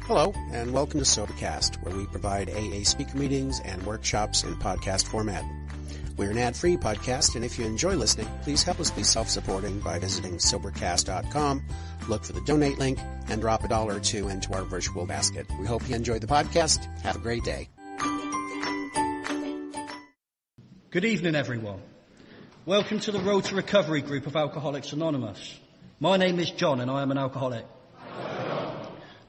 Hello, and welcome to Sobercast, where we provide AA speaker meetings and workshops in podcast format. We're an ad-free podcast, and if you enjoy listening, please help us be self-supporting by visiting Sobercast.com, look for the donate link, and drop $1 or $2 into our virtual basket. We hope you enjoy the podcast. Have a great day. Good evening, everyone. Welcome to the Road to Recovery group of Alcoholics Anonymous. My name is John, and I am an alcoholic.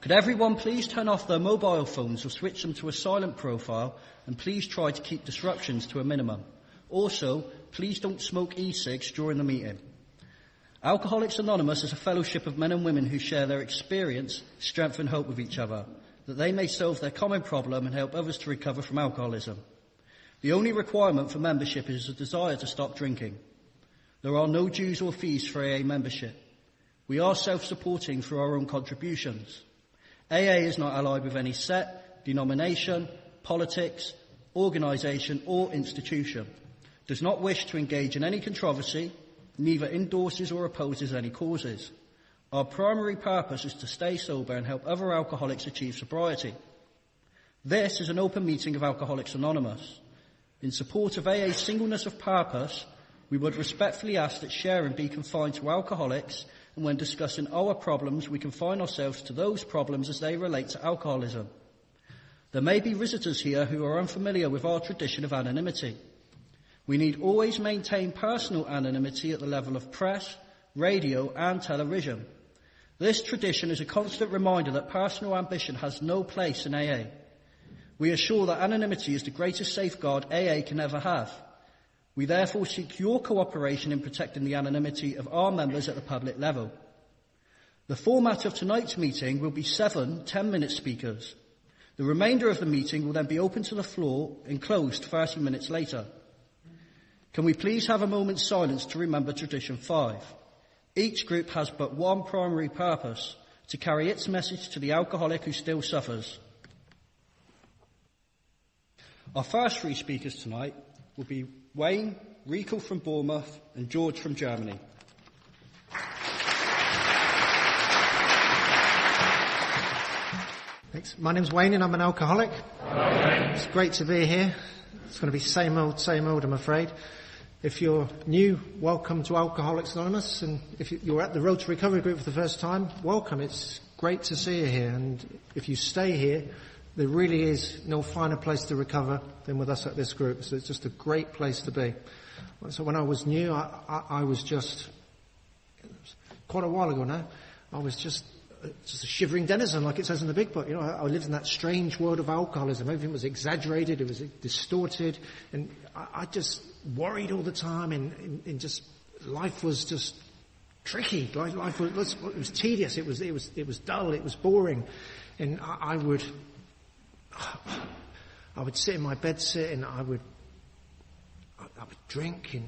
Could everyone please turn off their mobile phones or switch them to a silent profile, and please try to keep disruptions to a minimum. Also, please don't smoke e-cigs during the meeting. Alcoholics Anonymous is a fellowship of men and women who share their experience, strength and hope with each other, that they may solve their common problem and help others to recover from alcoholism. The only requirement for membership is a desire to stop drinking. There are no dues or fees for AA membership. We are self-supporting through our own contributions. AA is not allied with any set, denomination, politics, organisation or institution, does not wish to engage in any controversy, neither endorses or opposes any causes. Our primary purpose is to stay sober and help other alcoholics achieve sobriety. This is an open meeting of Alcoholics Anonymous. In support of AA's singleness of purpose, we would respectfully ask that sharing be confined to alcoholics, and when discussing our problems, we confine ourselves to those problems as they relate to alcoholism. There may be visitors here who are unfamiliar with our tradition of anonymity. We need always maintain personal anonymity at the level of press, radio and television. This tradition is a constant reminder that personal ambition has no place in AA. We assure that anonymity is the greatest safeguard AA can ever have. We therefore seek your cooperation in protecting the anonymity of our members at the public level. The format of tonight's meeting will be 7 10-minute speakers. The remainder of the meeting will then be open to the floor and closed 30 minutes later. Can we please have a moment's silence to remember Tradition 5? Each group has but one primary purpose: to carry its message to the alcoholic who still suffers. Our first 3 speakers tonight will be Wayne, Rico from Bournemouth, and George from Germany. Thanks. My name's Wayne and I'm an alcoholic. Hi. It's great to be here. It's going to be same old, I'm afraid. If you're new, welcome to Alcoholics Anonymous. And if you're at the Road to Recovery group for the first time, welcome. It's great to see you here. And if you stay here, there really is no finer place to recover than with us at this group. So it's just a great place to be. So when I was new, I was just, quite a while ago now, I was just a shivering denizen, like it says in the big book. You know, I lived in that strange world of alcoholism. Everything was exaggerated, it was distorted, and I just worried all the time, and just life was just tricky. Life was it was tedious. It was dull. It was boring, and I would sit in my bed and I would drink, and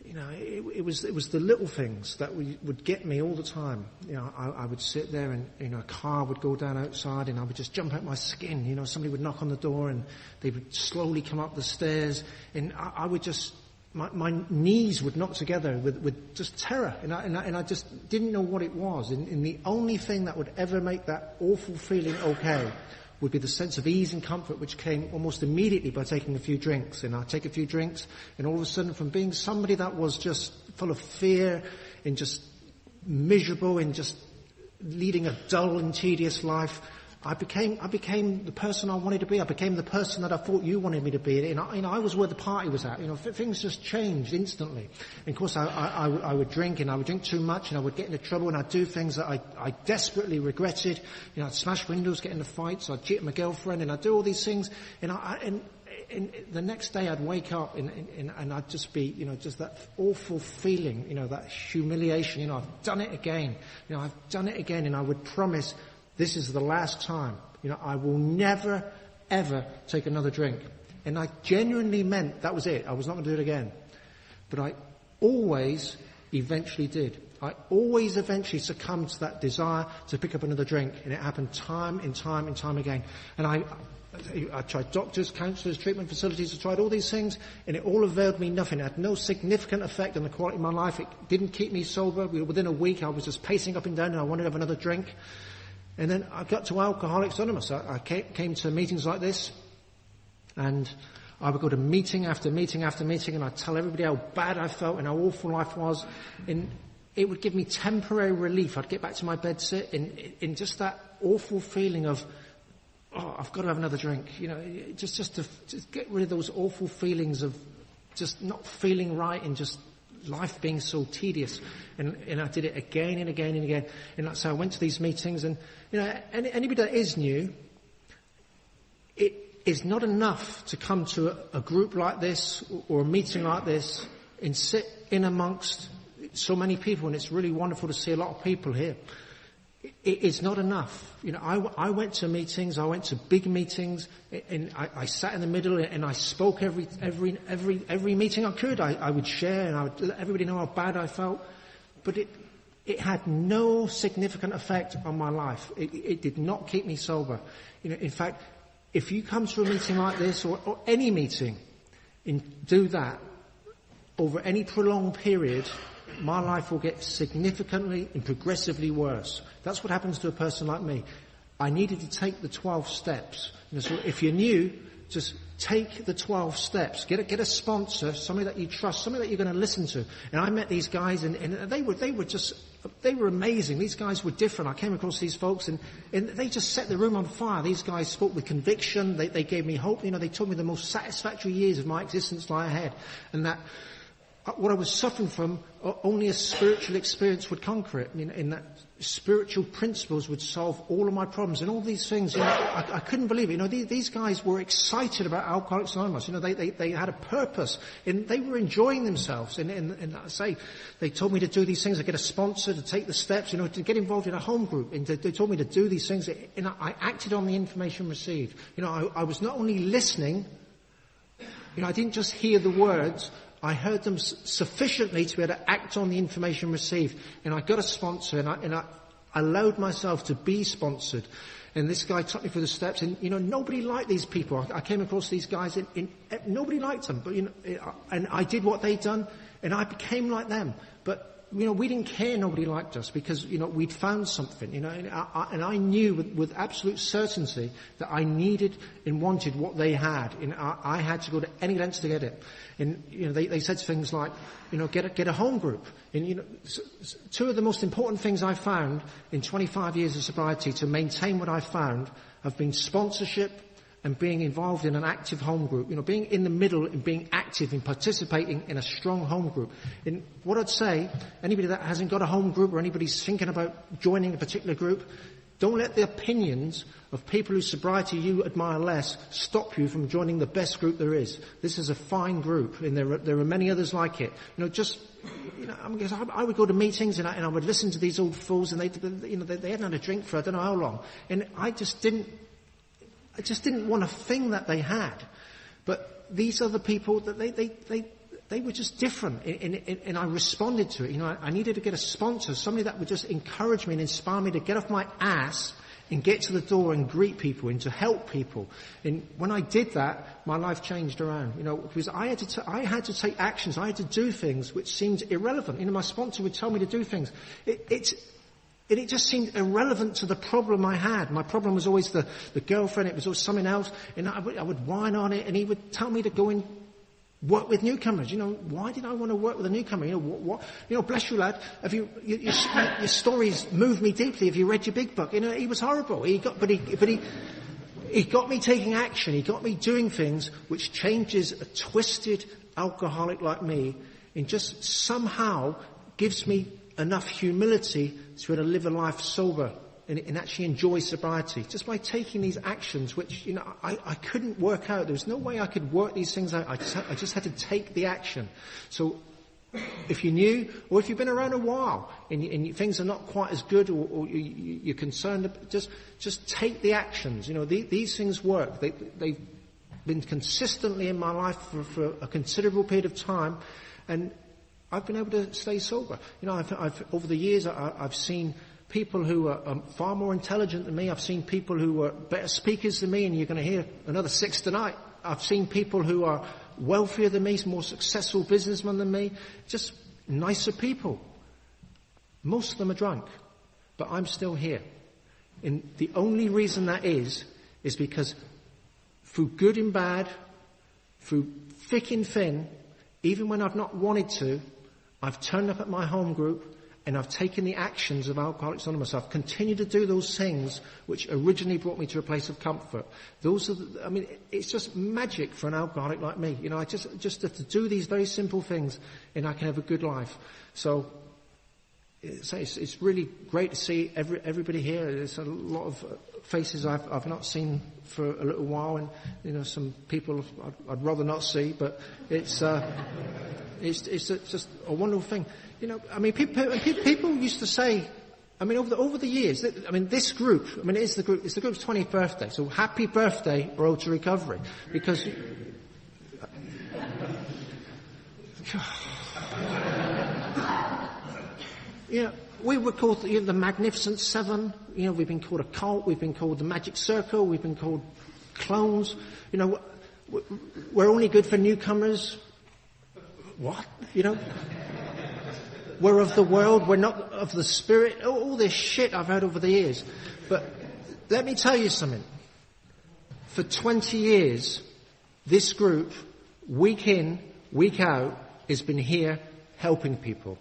you know, it was the little things that would get me all the time. You know, I would sit there, and you know, a car would go down outside, and I would just jump out my skin. You know, somebody would knock on the door, and they would slowly come up the stairs, and I would just, my knees would knock together with just terror, and I just didn't know what it was. And the only thing that would ever make that awful feeling okay would be the sense of ease and comfort which came almost immediately by taking a few drinks. And I'd take a few drinks, and all of a sudden, from being somebody that was just full of fear and just miserable and just leading a dull and tedious life, I became the person I wanted to be. I became the person that I thought you wanted me to be. And I was where the party was at. You know, things just changed instantly. And of course, I would drink, and I would drink too much, and I would get into trouble, and I'd do things that I desperately regretted. You know, I'd smash windows, get into fights, I'd cheat my girlfriend, and I'd do all these things. And and the next day I'd wake up, and I'd just be, you know, just that awful feeling, you know, that humiliation. You know, I've done it again. You know, I've done it again, and I would promise, this is the last time. You know, I will never, ever take another drink. And I genuinely meant that was it. I was not going to do it again. But I always eventually did. I always eventually succumbed to that desire to pick up another drink. And it happened time and time again. And I tried doctors, counsellors, treatment facilities, I tried all these things, and it all availed me nothing. It had no significant effect on the quality of my life. It didn't keep me sober. Within a week I was just pacing up and down, and I wanted to have another drink. And then I got to Alcoholics Anonymous. I came to meetings like this, and I would go to meeting after meeting after meeting, and I'd tell everybody how bad I felt and how awful life was. And it would give me temporary relief. I'd get back to my bed, sit in just that awful feeling of, oh, I've got to have another drink. Just to get rid of those awful feelings of just not feeling right and just life being so tedious. And I did it again and again and again. And that's how I went to these meetings. And, anybody that is new, it is not enough to come to a group like this or a meeting like this and sit in amongst so many people. And it's really wonderful to see a lot of people here. It is not enough. I went to meetings, I went to big meetings, and I sat in the middle and I spoke every meeting I could. I would share and I would let everybody know how bad I felt. But it had no significant effect on my life. It did not keep me sober. In fact, if you come to a meeting like this or any meeting and do that over any prolonged period, my life will get significantly and progressively worse. That's what happens to a person like me. I needed to take the 12 steps. So if you're new, just take the 12 steps. Get a sponsor, somebody that you trust, somebody that you're going to listen to. And I met these guys, and they were amazing. These guys were different. I came across these folks, and they just set the room on fire. These guys spoke with conviction. They gave me hope. They told me the most satisfactory years of my existence lie ahead, and that what I was suffering from, only a spiritual experience would conquer it. In that spiritual principles would solve all of my problems and all these things. I couldn't believe it. These guys were excited about Alcoholics Anonymous. They had a purpose and they were enjoying themselves. And I say, they told me to do these things. I get a sponsor to take the steps, to get involved in a home group. And they told me to do these things. And I acted on the information received. I was not only listening, I didn't just hear the words. I heard them sufficiently to be able to act on the information received. And I got a sponsor, and I allowed myself to be sponsored. And this guy took me through the steps, and nobody liked these people. I came across these guys, and nobody liked them. But and I did what they'd done, and I became like them. But we didn't care nobody liked us because we'd found something. And I knew with absolute certainty that I needed and wanted what they had, and I had to go to any lengths to get it. And they said things like, get a home group. And two of the most important things I found in 25 years of sobriety to maintain what I found have been sponsorship and being involved in an active home group. Being in the middle and being active and participating in a strong home group. And what I'd say, anybody that hasn't got a home group or anybody's thinking about joining a particular group, don't let the opinions of people whose sobriety you admire less stop you from joining the best group there is. This is a fine group, and there are many others like it. I would go to meetings and I would listen to these old fools, and they hadn't had a drink for I don't know how long, and I just didn't want a thing that they had. But these other people, that they were just different, and I responded to it. I needed to get a sponsor, somebody that would just encourage me and inspire me to get off my ass and get to the door and greet people and to help people. And when I did that, my life changed around. Because I had to take actions. I had to do things which seemed irrelevant. My sponsor would tell me to do things. It just seemed irrelevant to the problem I had. My problem was always the girlfriend. It was always something else. And I would whine on it, and he would tell me to go and work with newcomers. Why did I want to work with a newcomer? Bless you, lad. Your stories moved me deeply. Have you read your big book? He was horrible. He got me taking action. He got me doing things which changes a twisted alcoholic like me, and just somehow gives me enough humility to be able to live a life sober and actually enjoy sobriety, just by taking these actions which I couldn't work out. There was no way I could work these things out. I just had to take the action. So if you're new, or if you've been around a while and things are not quite as good, or you're concerned, just take the actions. These things work. They've been consistently in my life for a considerable period of time, and I've been able to stay sober. I've over the years, I've seen people who are far more intelligent than me. I've seen people who are better speakers than me, and you're going to hear another 6 tonight. I've seen people who are wealthier than me, more successful businessmen than me, just nicer people. Most of them are drunk, but I'm still here. And the only reason that is because through good and bad, through thick and thin, even when I've not wanted to, I've turned up at my home group and I've taken the actions of Alcoholics Anonymous. I've continued to do those things which originally brought me to a place of comfort. It's just magic for an alcoholic like me. I just have to do these very simple things and I can have a good life. So, it's really great to see everybody here. There's a lot of faces I've not seen for a little while, and some people I'd rather not see. But it's just a wonderful thing. People used to say, over the years, this group, it's the group's 20th birthday. So happy birthday, Road to Recovery, because. We were called the Magnificent Seven. We've been called a cult. We've been called the Magic Circle. We've been called clones. We're only good for newcomers. What? We're of the world. We're not of the spirit. All this shit I've heard over the years. But let me tell you something. For 20 years, this group, week in, week out, has been here helping people.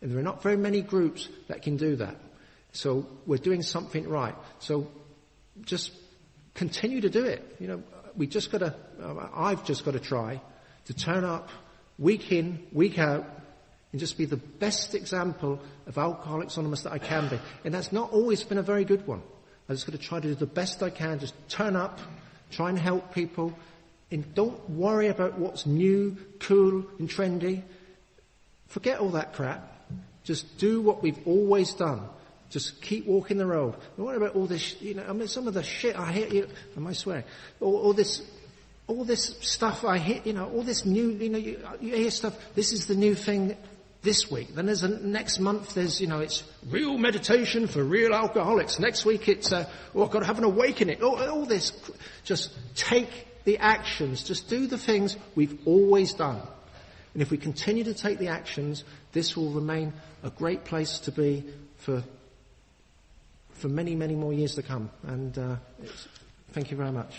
And there are not very many groups that can do that. So we're doing something right. So just continue to do it. I've just got to try to turn up week in, week out, and just be the best example of Alcoholics Anonymous that I can be. And that's not always been a very good one. I just got to try to do the best I can. Just turn up, try and help people, and don't worry about what's new, cool, and trendy. Forget all that crap. Just do what we've always done. Just keep walking the road. Don't worry about all this, some of the shit I hear, am I swearing? All this stuff I hear, all this new, you hear stuff, this is the new thing this week. Then next month it's real meditation for real alcoholics. Next week it's, I've got to have an awakening. All this, just take the actions. Just do the things we've always done. And if we continue to take the actions, this will remain a great place to be for many, many more years to come. And thank you very much.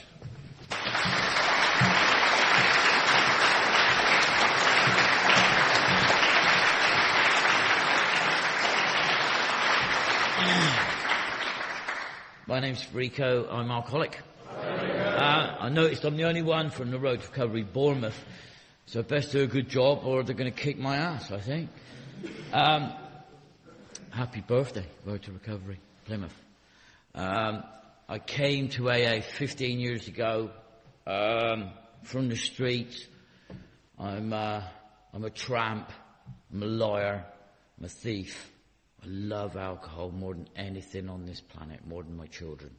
My name's Rico. I'm alcoholic. I noticed I'm the only one from the Road to Recovery, Bournemouth. So I best do a good job or they're going to kick my ass, I think. Happy birthday, Road to Recovery, Plymouth. I came to AA 15 years ago from the streets. I'm a tramp. I'm a liar. I'm a thief. I love alcohol more than anything on this planet, more than my children,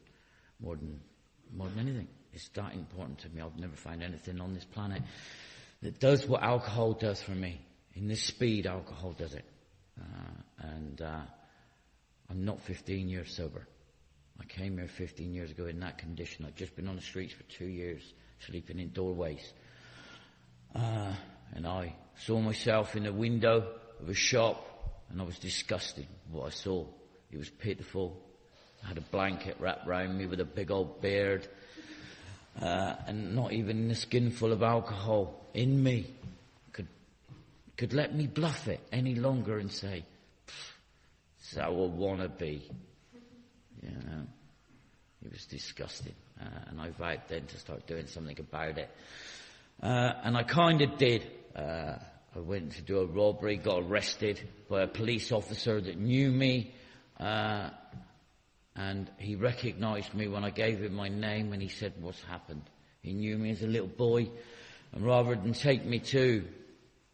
more than anything. It's that important to me. I've never found anything on this planet that does what alcohol does for me. In this speed, alcohol does it. I'm not 15 years sober. I came here 15 years ago in that condition. I'd just been on the streets for 2 years, sleeping in doorways. And I saw myself in the window of a shop, and I was disgusted with what I saw. It was pitiful. I had a blanket wrapped around me with a big old beard, and not even a skinful of alcohol in me could let me bluff it any longer and say, "So I want to be." It was disgusting, and I vowed then to start doing something about it, and I kind of did. I went to do a robbery, got arrested by a police officer that knew me, and he recognised me when I gave him my name, and he said, "What's happened?" He knew me as a little boy, and rather than take me to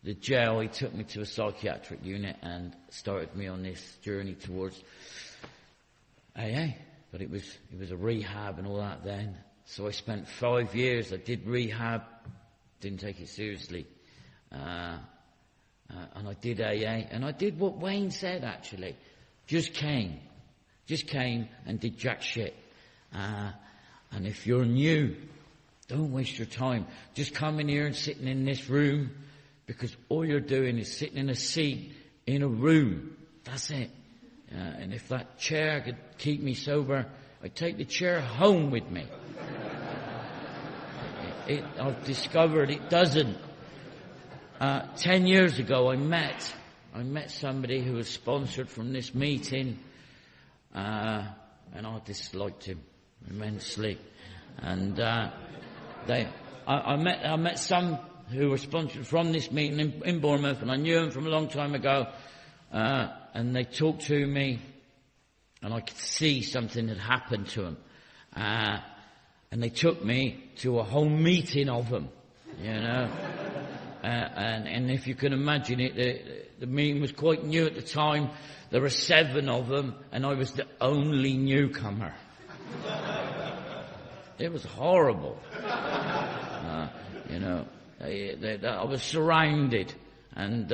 the jail, he took me to a psychiatric unit and started me on this journey towards AA. But it was a rehab and all that then. So I spent 5 years. I did rehab, didn't take it seriously. And I did AA, and I did what Wayne said, actually. Just came and did jack shit. And if you're new, don't waste your time. Just come in here and sitting in this room, because all you're doing is sitting in a seat in a room. That's it. And if that chair could keep me sober I take the chair home with me. I've discovered it doesn't. 10 years ago, I met somebody who was sponsored from this meeting, and I disliked him immensely. And I met some who were sponsored from this meeting in Bournemouth, and I knew them from a long time ago. And they talked to me, and I could see something had happened to them. And they took me to a whole meeting of them, you know. And if you can imagine it, the meeting was quite new at the time. There were 7 of them, and I was the only newcomer. It was horrible. You know, I was surrounded, and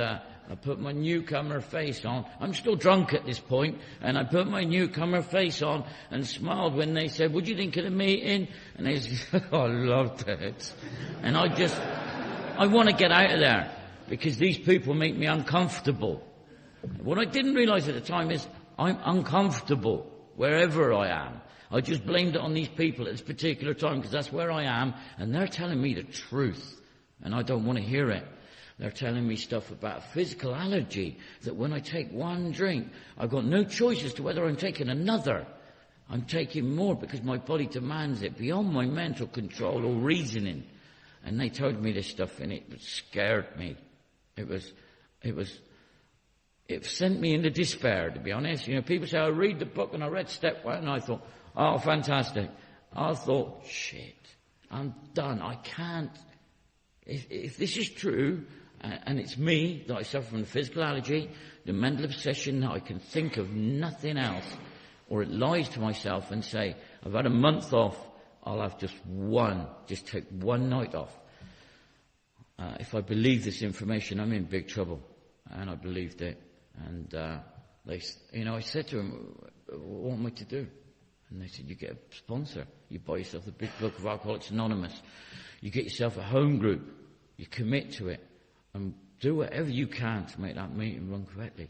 I put my newcomer face on. I'm still drunk at this point, and I put my newcomer face on and smiled when they said, "What do you think of the meeting?" And they said, "Oh, I loved it." And I want to get out of there, because these people make me uncomfortable. What I didn't realise at the time is I'm uncomfortable wherever I am. I just blamed it on these people at this particular time, because that's where I am, and they're telling me the truth, and I don't want to hear it. They're telling me stuff about a physical allergy, that when I take one drink, I've got no choice as to whether I'm taking another. I'm taking more because my body demands it, beyond my mental control or reasoning. And they told me this stuff, and it scared me. It sent me into despair, to be honest. You know, people say, I read the book, and I read step 1, and I thought, oh, fantastic. I thought, shit, I'm done. I can't. If this is true, and it's me, that I suffer from the physical allergy, the mental obsession, that I can think of nothing else, or it lies to myself and say, I've had a month off, I'll have just take one night off. If I believe this information, I'm in big trouble. And I believed it. And I said to them, what am I to do? And they said, you get a sponsor. You buy yourself the big book of Alcoholics Anonymous. You get yourself a home group. You commit to it. And do whatever you can to make that meeting run correctly.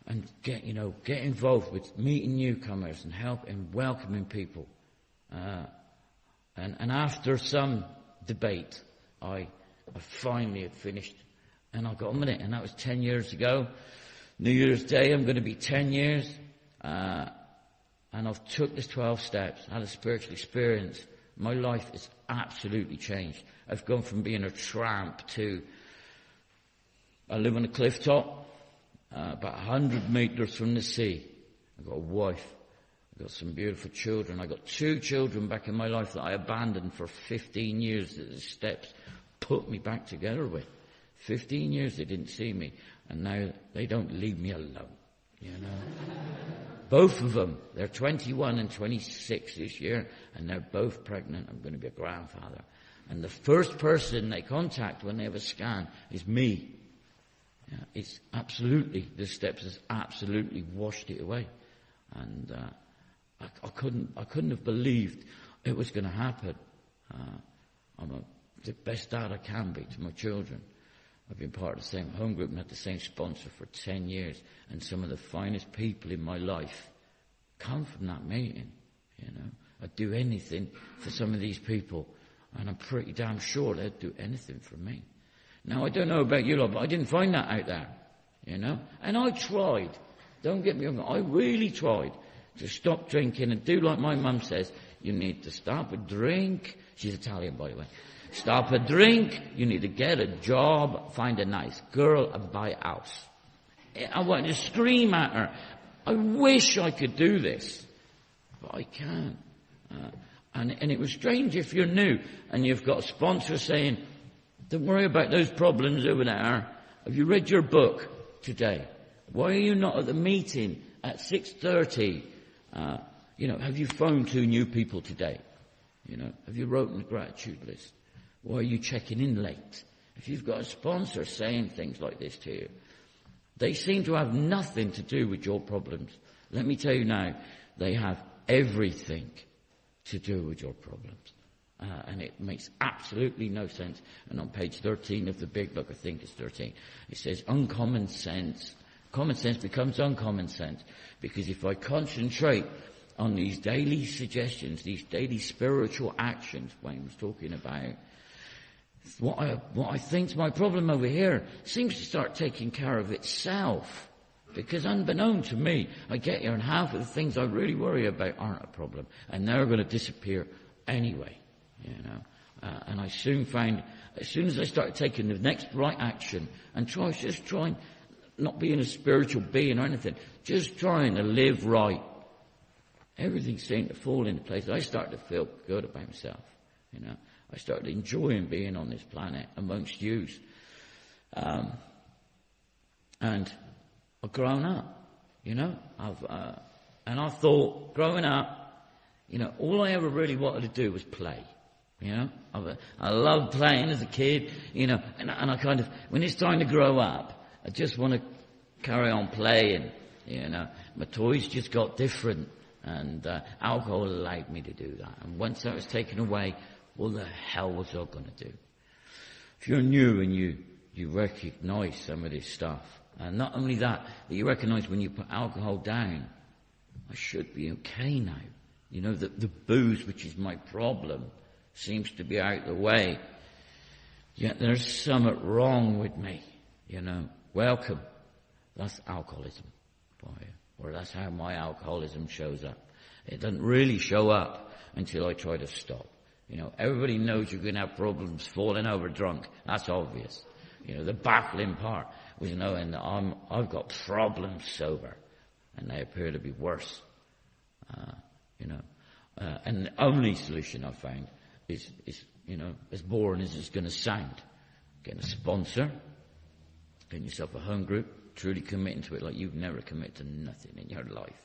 And get involved with meeting newcomers and helping, welcoming people. And after some debate, I finally had finished, and I got on with it. And that was 10 years ago. New Year's Day, I'm going to be 10 years. And I've took the 12 steps, had a spiritual experience. My life has absolutely changed. I've gone from being a tramp to, I live on a cliff top, about 100 metres from the sea. I've got a wife. I've got some beautiful children. I've got 2 children back in my life that I abandoned for 15 years, that the steps put me back together with. 15 years they didn't see me, and now they don't leave me alone, you know. Both of them, they're 21 and 26 this year, and they're both pregnant. I'm going to be a grandfather. And the first person they contact when they have a scan is me. Yeah, it's absolutely, the steps has absolutely washed it away. And I couldn't have believed it was going to happen. I'm the best dad I can be to my children. I've been part of the same home group and had the same sponsor for 10 years. And some of the finest people in my life come from that meeting, you know. I'd do anything for some of these people. And I'm pretty damn sure they'd do anything for me. Now, I don't know about you lot, but I didn't find that out there, you know. And I tried. Don't get me wrong. I really tried to stop drinking and do like my mum says. You need to stop a drink. She's Italian, by the way. Stop a drink, you need to get a job, find a nice girl, and buy a house. I wanted to scream at her. I wish I could do this, but I can't. And it was strange if you're new and you've got a sponsor saying, don't worry about those problems over there. Have you read your book today? Why are you not at the meeting at 6:30? Have you phoned 2 new people today? You know, have you written a gratitude list? Why are you checking in late? If you've got a sponsor saying things like this to you, they seem to have nothing to do with your problems. Let me tell you now, they have everything to do with your problems. And it makes absolutely no sense. And on page 13 of the big book, I think it's 13, it says uncommon sense. Common sense becomes uncommon sense. Because if I concentrate on these daily suggestions, these daily spiritual actions Wayne was talking about, what I think's my problem over here seems to start taking care of itself. Because unbeknown to me, I get here and half of the things I really worry about aren't a problem. And they're going to disappear anyway, and I soon found, as soon as I started taking the next right action and trying, not being a spiritual being or anything, just trying to live right, everything seemed to fall into place. I started to feel good about myself, I started enjoying being on this planet amongst yous. And I've grown up, and I thought, growing up, all I ever really wanted to do was play, I loved playing as a kid, and I kind of, when it's time to grow up, I just want to carry on playing, my toys just got different, and alcohol allowed me to do that, and once that was taken away, what the hell was I going to do? If you're new and you recognise some of this stuff, and not only that you recognise when you put alcohol down, I should be okay now. The booze, which is my problem, seems to be out of the way. Yet there's something wrong with me, Welcome. That's alcoholism for you. Or that's how my alcoholism shows up. It doesn't really show up until I try to stop. Everybody knows you're going to have problems falling over drunk. That's obvious. The baffling part was knowing that I've got problems sober, and they appear to be worse. And the only solution I've found is as boring as it's going to sound, getting a sponsor, getting yourself a home group, truly committing to it like you've never committed to nothing in your life.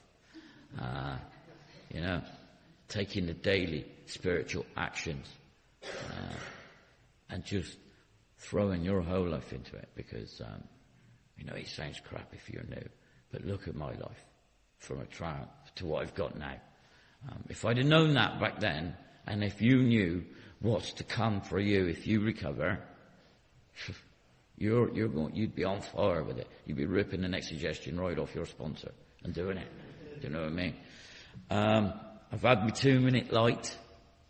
Taking the daily spiritual actions, and just throwing your whole life into it, because it sounds crap if you're new, but look at my life from a trial to what I've got now. If I'd have known that back then, and if you knew what's to come for you if you recover, you'd be on fire with it. You'd be ripping the next suggestion right off your sponsor and doing it. Do you know what I mean? I've had my 2-minute light,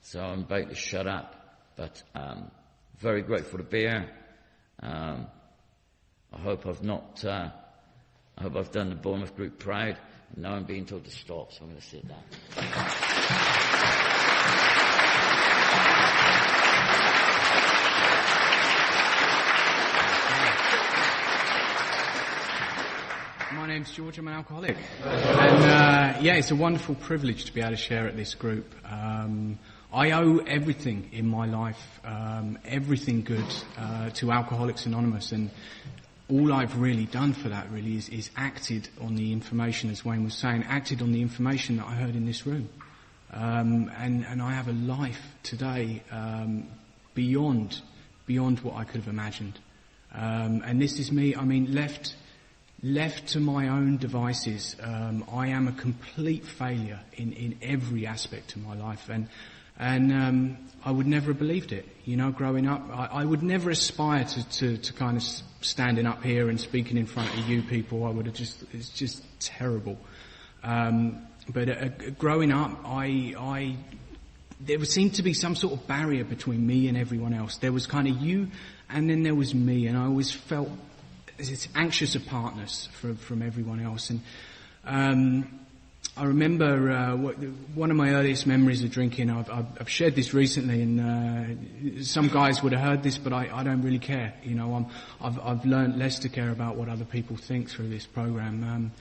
so I'm about to shut up. But very grateful to be here. I hope I've done the Bournemouth group proud. And now I'm being told to stop, so I'm going to sit down. My name's George, I'm an alcoholic. And it's a wonderful privilege to be able to share at this group. I owe everything in my life, everything good, to Alcoholics Anonymous, and all I've really done for that really is acted on the information, as Wayne was saying, acted on the information that I heard in this room. And I have a life today beyond what I could have imagined. And this is me, left to my own devices, I am a complete failure in every aspect of my life, and I would never have believed it. Growing up, I would never aspire to kind of standing up here and speaking in front of you people. It's just terrible. But growing up, there seemed to be some sort of barrier between me and everyone else. There was kind of you, and then there was me, and I always felt this anxious apartness from everyone else. And I remember one of my earliest memories of drinking. I've shared this recently, and some guys would have heard this, but I don't really care. I've learned less to care about what other people think through this program.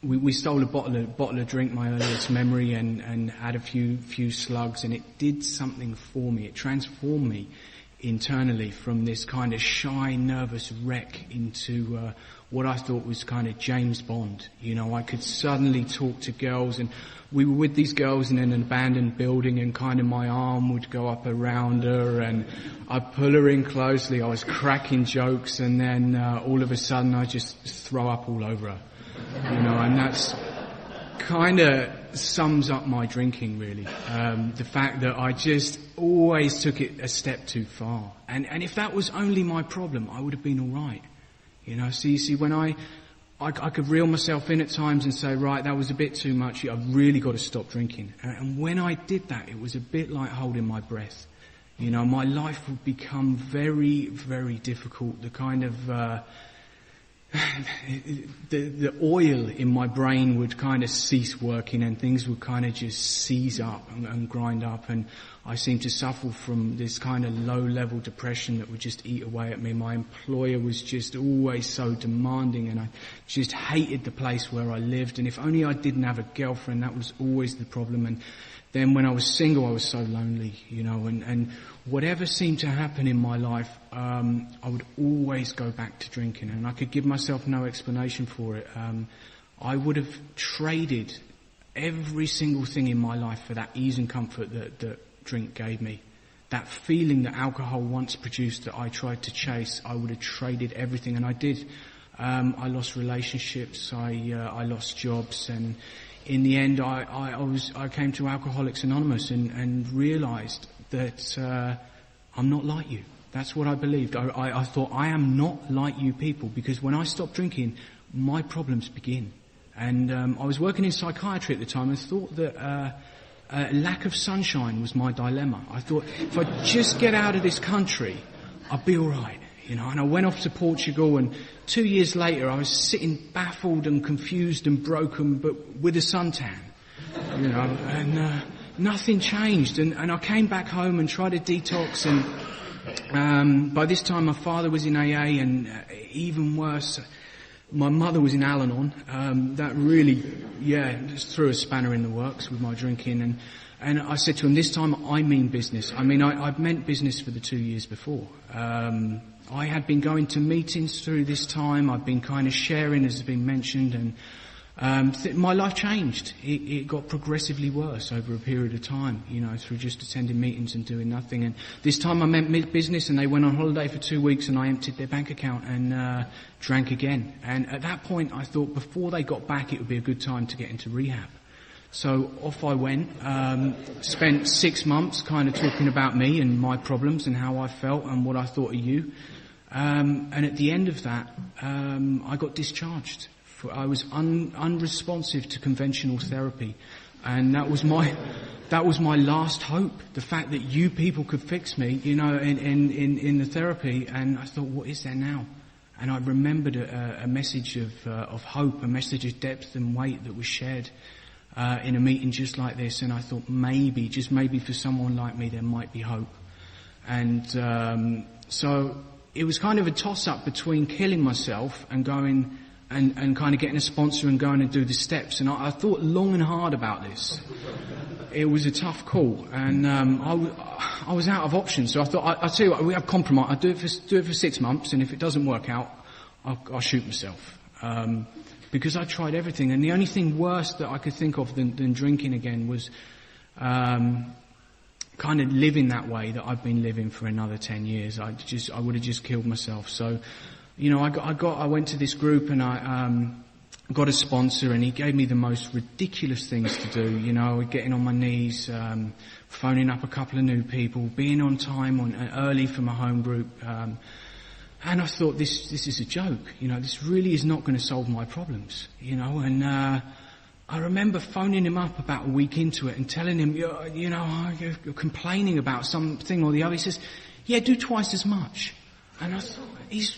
We stole a bottle of drink, my earliest memory, and had a few slugs, and it did something for me. It transformed me internally from this kind of shy, nervous wreck into what I thought was kind of James Bond. I could suddenly talk to girls, and we were with these girls in an abandoned building, and kind of my arm would go up around her, and I'd pull her in closely. I was cracking jokes, and then all of a sudden I just throw up all over her. And that's kind of sums up my drinking, really. The fact that I just always took it a step too far. And if that was only my problem, I would have been all right. So you see, when I could reel myself in at times and say, right, that was a bit too much. I've really got to stop drinking. And when I did that, it was a bit like holding my breath. You know, my life would become very, very difficult. The kind of the oil in my brain would kind of cease working, and things would kind of just seize up and grind up, and I seemed to suffer from this kind of low-level depression that would just eat away at me. My employer was just always so demanding, and I just hated the place where I lived, and if only I didn't have a girlfriend, that was always the problem. And then when I was single, I was so lonely, you know, and whatever seemed to happen in my life, I would always go back to drinking, and I could give myself no explanation for it. I would have traded every single thing in my life for that ease and comfort that drink gave me. That feeling that alcohol once produced that I tried to chase, I would have traded everything, and I did. I lost relationships, I lost jobs, and in the end I came to Alcoholics Anonymous and realised that I'm not like you. That's what I believed. I thought, I am not like you people, because when I stop drinking, my problems begin. And I was working in psychiatry at the time and thought that lack of sunshine was my dilemma. I thought, if I just get out of this country, I'll be all right. You know, and I went off to Portugal, and 2 years later I was sitting baffled and confused and broken, but with a suntan. You know, and nothing changed. And I came back home and tried a detox, and by this time my father was in AA, and even worse, my mother was in Al-Anon. That really, just threw a spanner in the works with my drinking. And I said to him, this time I mean business. I mean, I'd meant business for the 2 years before. I had been going to meetings through this time. I'd been kind of sharing, as has been mentioned, and my life changed. It got progressively worse over a period of time, you know, through just attending meetings and doing nothing. And this time I meant business, and they went on holiday for 2 weeks, and I emptied their bank account and drank again. And at that point I thought, before they got back, it would be a good time to get into rehab. So off I went, spent 6 months kind of talking about me and my problems and how I felt and what I thought of you. And at the end of that, I got discharged. I was unresponsive to conventional therapy, and that was my last hope. The fact that you people could fix me, you know, in the therapy. And I thought, what is there now? And I remembered a message of hope, a message of depth and weight that was shared in a meeting just like this. And I thought, maybe, just maybe, for someone like me there might be hope. And so it was kind of a toss-up between killing myself and going and kind of getting a sponsor and going and do the steps. And I thought long and hard about this. It was a tough call, and I was out of options. So I thought, I'll tell you what, we have compromise. I'll do it for 6 months, and if it doesn't work out, I'll shoot myself. Because I tried everything, and the only thing worse that I could think of than drinking again was kind of living that way that I've been living for another 10 years. I would have just killed myself. So, you know, I went to this group, and I got a sponsor, and he gave me the most ridiculous things to do. You know, getting on my knees, phoning up a couple of new people, being on time, early for my home group. And I thought, this is a joke. You know, this really is not going to solve my problems. You know, and I remember phoning him up about a week into it and telling him, you're complaining about something or the other. He says, yeah, do twice as much. And I thought, it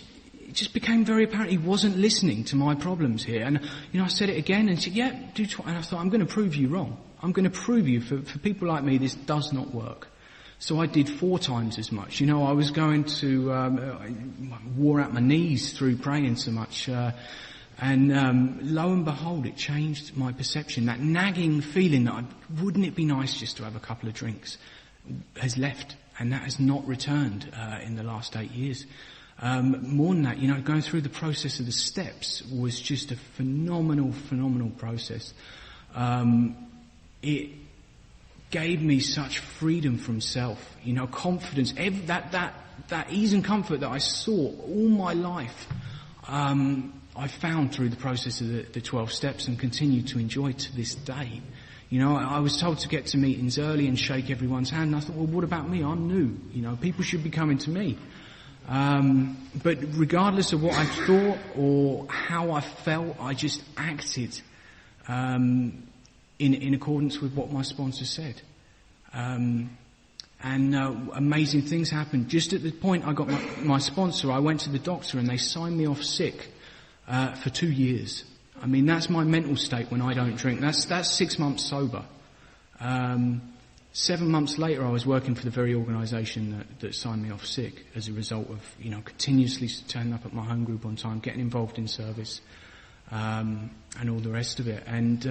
just became very apparent he wasn't listening to my problems here. And, you know, I said it again, and he said, yeah, do twice. And I thought, I'm going to prove you wrong. I'm going to prove you, for people like me, this does not work. So I did 4 times as much. You know, I was going to, wore out my knees through praying so much. And lo and behold, it changed my perception. That nagging feeling that wouldn't it be nice just to have a couple of drinks has left. And that has not returned in the last 8 years. More than that, you know, going through the process of the steps was just a phenomenal process. It gave me such freedom from self, you know, confidence, that ease and comfort that I sought all my life. I found through the process of the 12 steps and continue to enjoy to this day. You know, I was told to get to meetings early and shake everyone's hand, and I thought, well, what about me? I'm new. You know, people should be coming to me. But regardless of what I thought or how I felt, I just acted in accordance with what my sponsor said. And amazing things happened. Just at the point I got my sponsor, I went to the doctor and they signed me off sick for 2 years. I mean, that's my mental state when I don't drink. That's 6 months sober. 7 months later, I was working for the very organisation that signed me off sick as a result of, continuously turning up at my home group on time, getting involved in service, and all the rest of it. And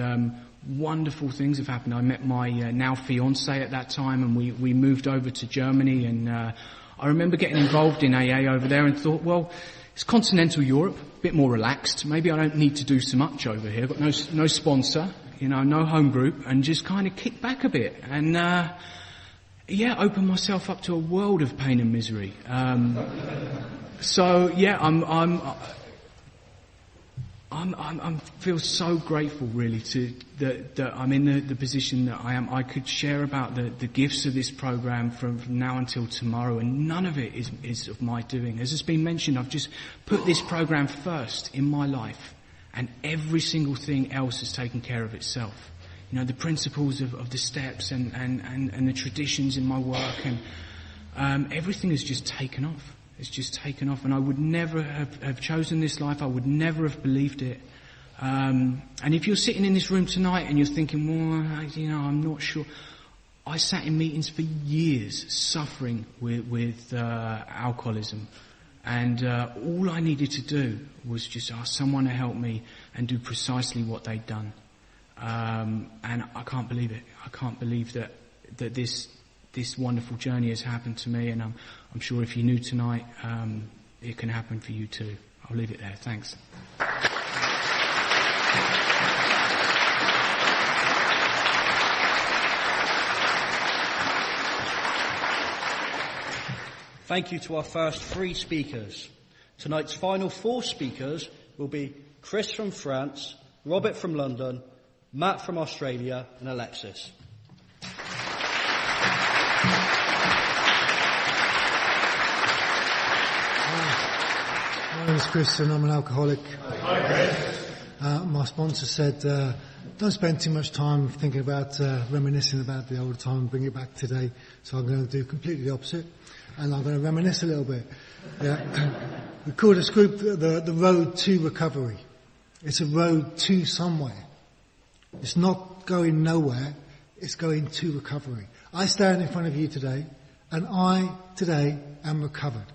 wonderful things have happened. I met my now fiancé at that time, and we moved over to Germany. And I remember getting involved in AA over there and thought, well, it's continental Europe, a bit more relaxed. Maybe I don't need to do so much over here. Got no sponsor. No home group, and just kind of kick back a bit, and open myself up to a world of pain and misery. I feel so grateful, really, that I'm in the position that I am. I could share about the gifts of this program from now until tomorrow, and none of it is of my doing. As has been mentioned, I've just put this program first in my life. And every single thing else has taken care of itself. The principles of the steps and the traditions in my work, and everything has just taken off. It's just taken off, and I would never have chosen this life. I would never have believed it. And if you're sitting in this room tonight and you're thinking, well, I'm not sure. I sat in meetings for years suffering with alcoholism. And all I needed to do was just ask someone to help me and do precisely what they'd done. And I can't believe it. I can't believe that this wonderful journey has happened to me. And I'm sure if you're new tonight, it can happen for you too. I'll leave it there. Thanks. Thank you to our first 3 speakers. Tonight's final 4 speakers will be Chris from France, Robert from London, Matt from Australia, and Alexis. My name is Chris and I'm an alcoholic. Hi, Chris. My sponsor said, don't spend too much time thinking about reminiscing about the old time and bring it back today. So I'm going to do completely the opposite. And I'm going to reminisce a little bit. Yeah. We call this group the road to recovery. It's a road to somewhere. It's not going nowhere. It's going to recovery. I stand in front of you today, and I today am recovered.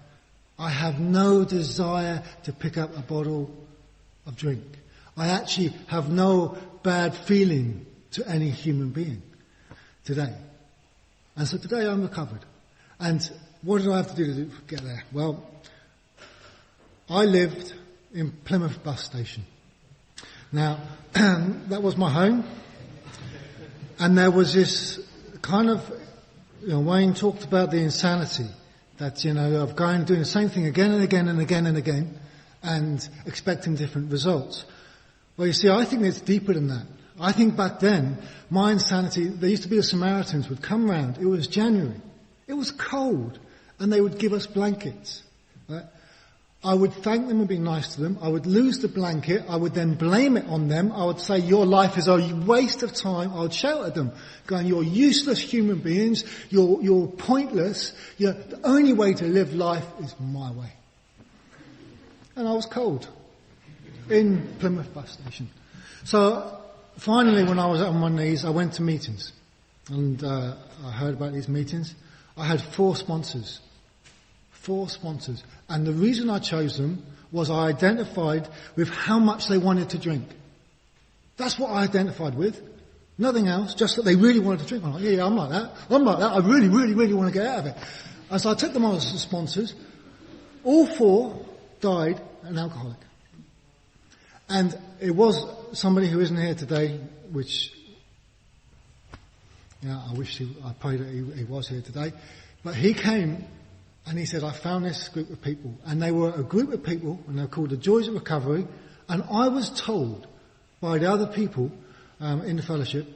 I have no desire to pick up a bottle of drink. I actually have no bad feeling to any human being today. And so today I'm recovered. And what did I have to do to get there? Well, I lived in Plymouth bus station. Now, that was my home. And there was this kind of, Wayne talked about the insanity that, of going doing the same thing again and again and again and again and expecting different results. Well, you see, I think it's deeper than that. I think back then, my insanity, there used to be the Samaritans would come round. It was January. It was cold. And they would give us blankets. Right? I would thank them and be nice to them. I would lose the blanket. I would then blame it on them. I would say, your life is a waste of time. I would shout at them, going, you're useless human beings. You're pointless. The only way to live life is my way. And I was cold in Plymouth bus station. So finally, when I was on my knees, I went to meetings. And I heard about these meetings. I had 4 sponsors. 4 sponsors. And the reason I chose them was I identified with how much they wanted to drink. That's what I identified with. Nothing else, just that they really wanted to drink. I'm like, yeah, I'm like that. I'm like that. I really, really, really want to get out of it. And so I took them on as sponsors. All 4 died an alcoholic. And it was somebody who isn't here today, which, I pray that he was here today. But he came and he said, I found this group of people. And they were a group of people, and they're called the Joys of Recovery. And I was told by the other people in the fellowship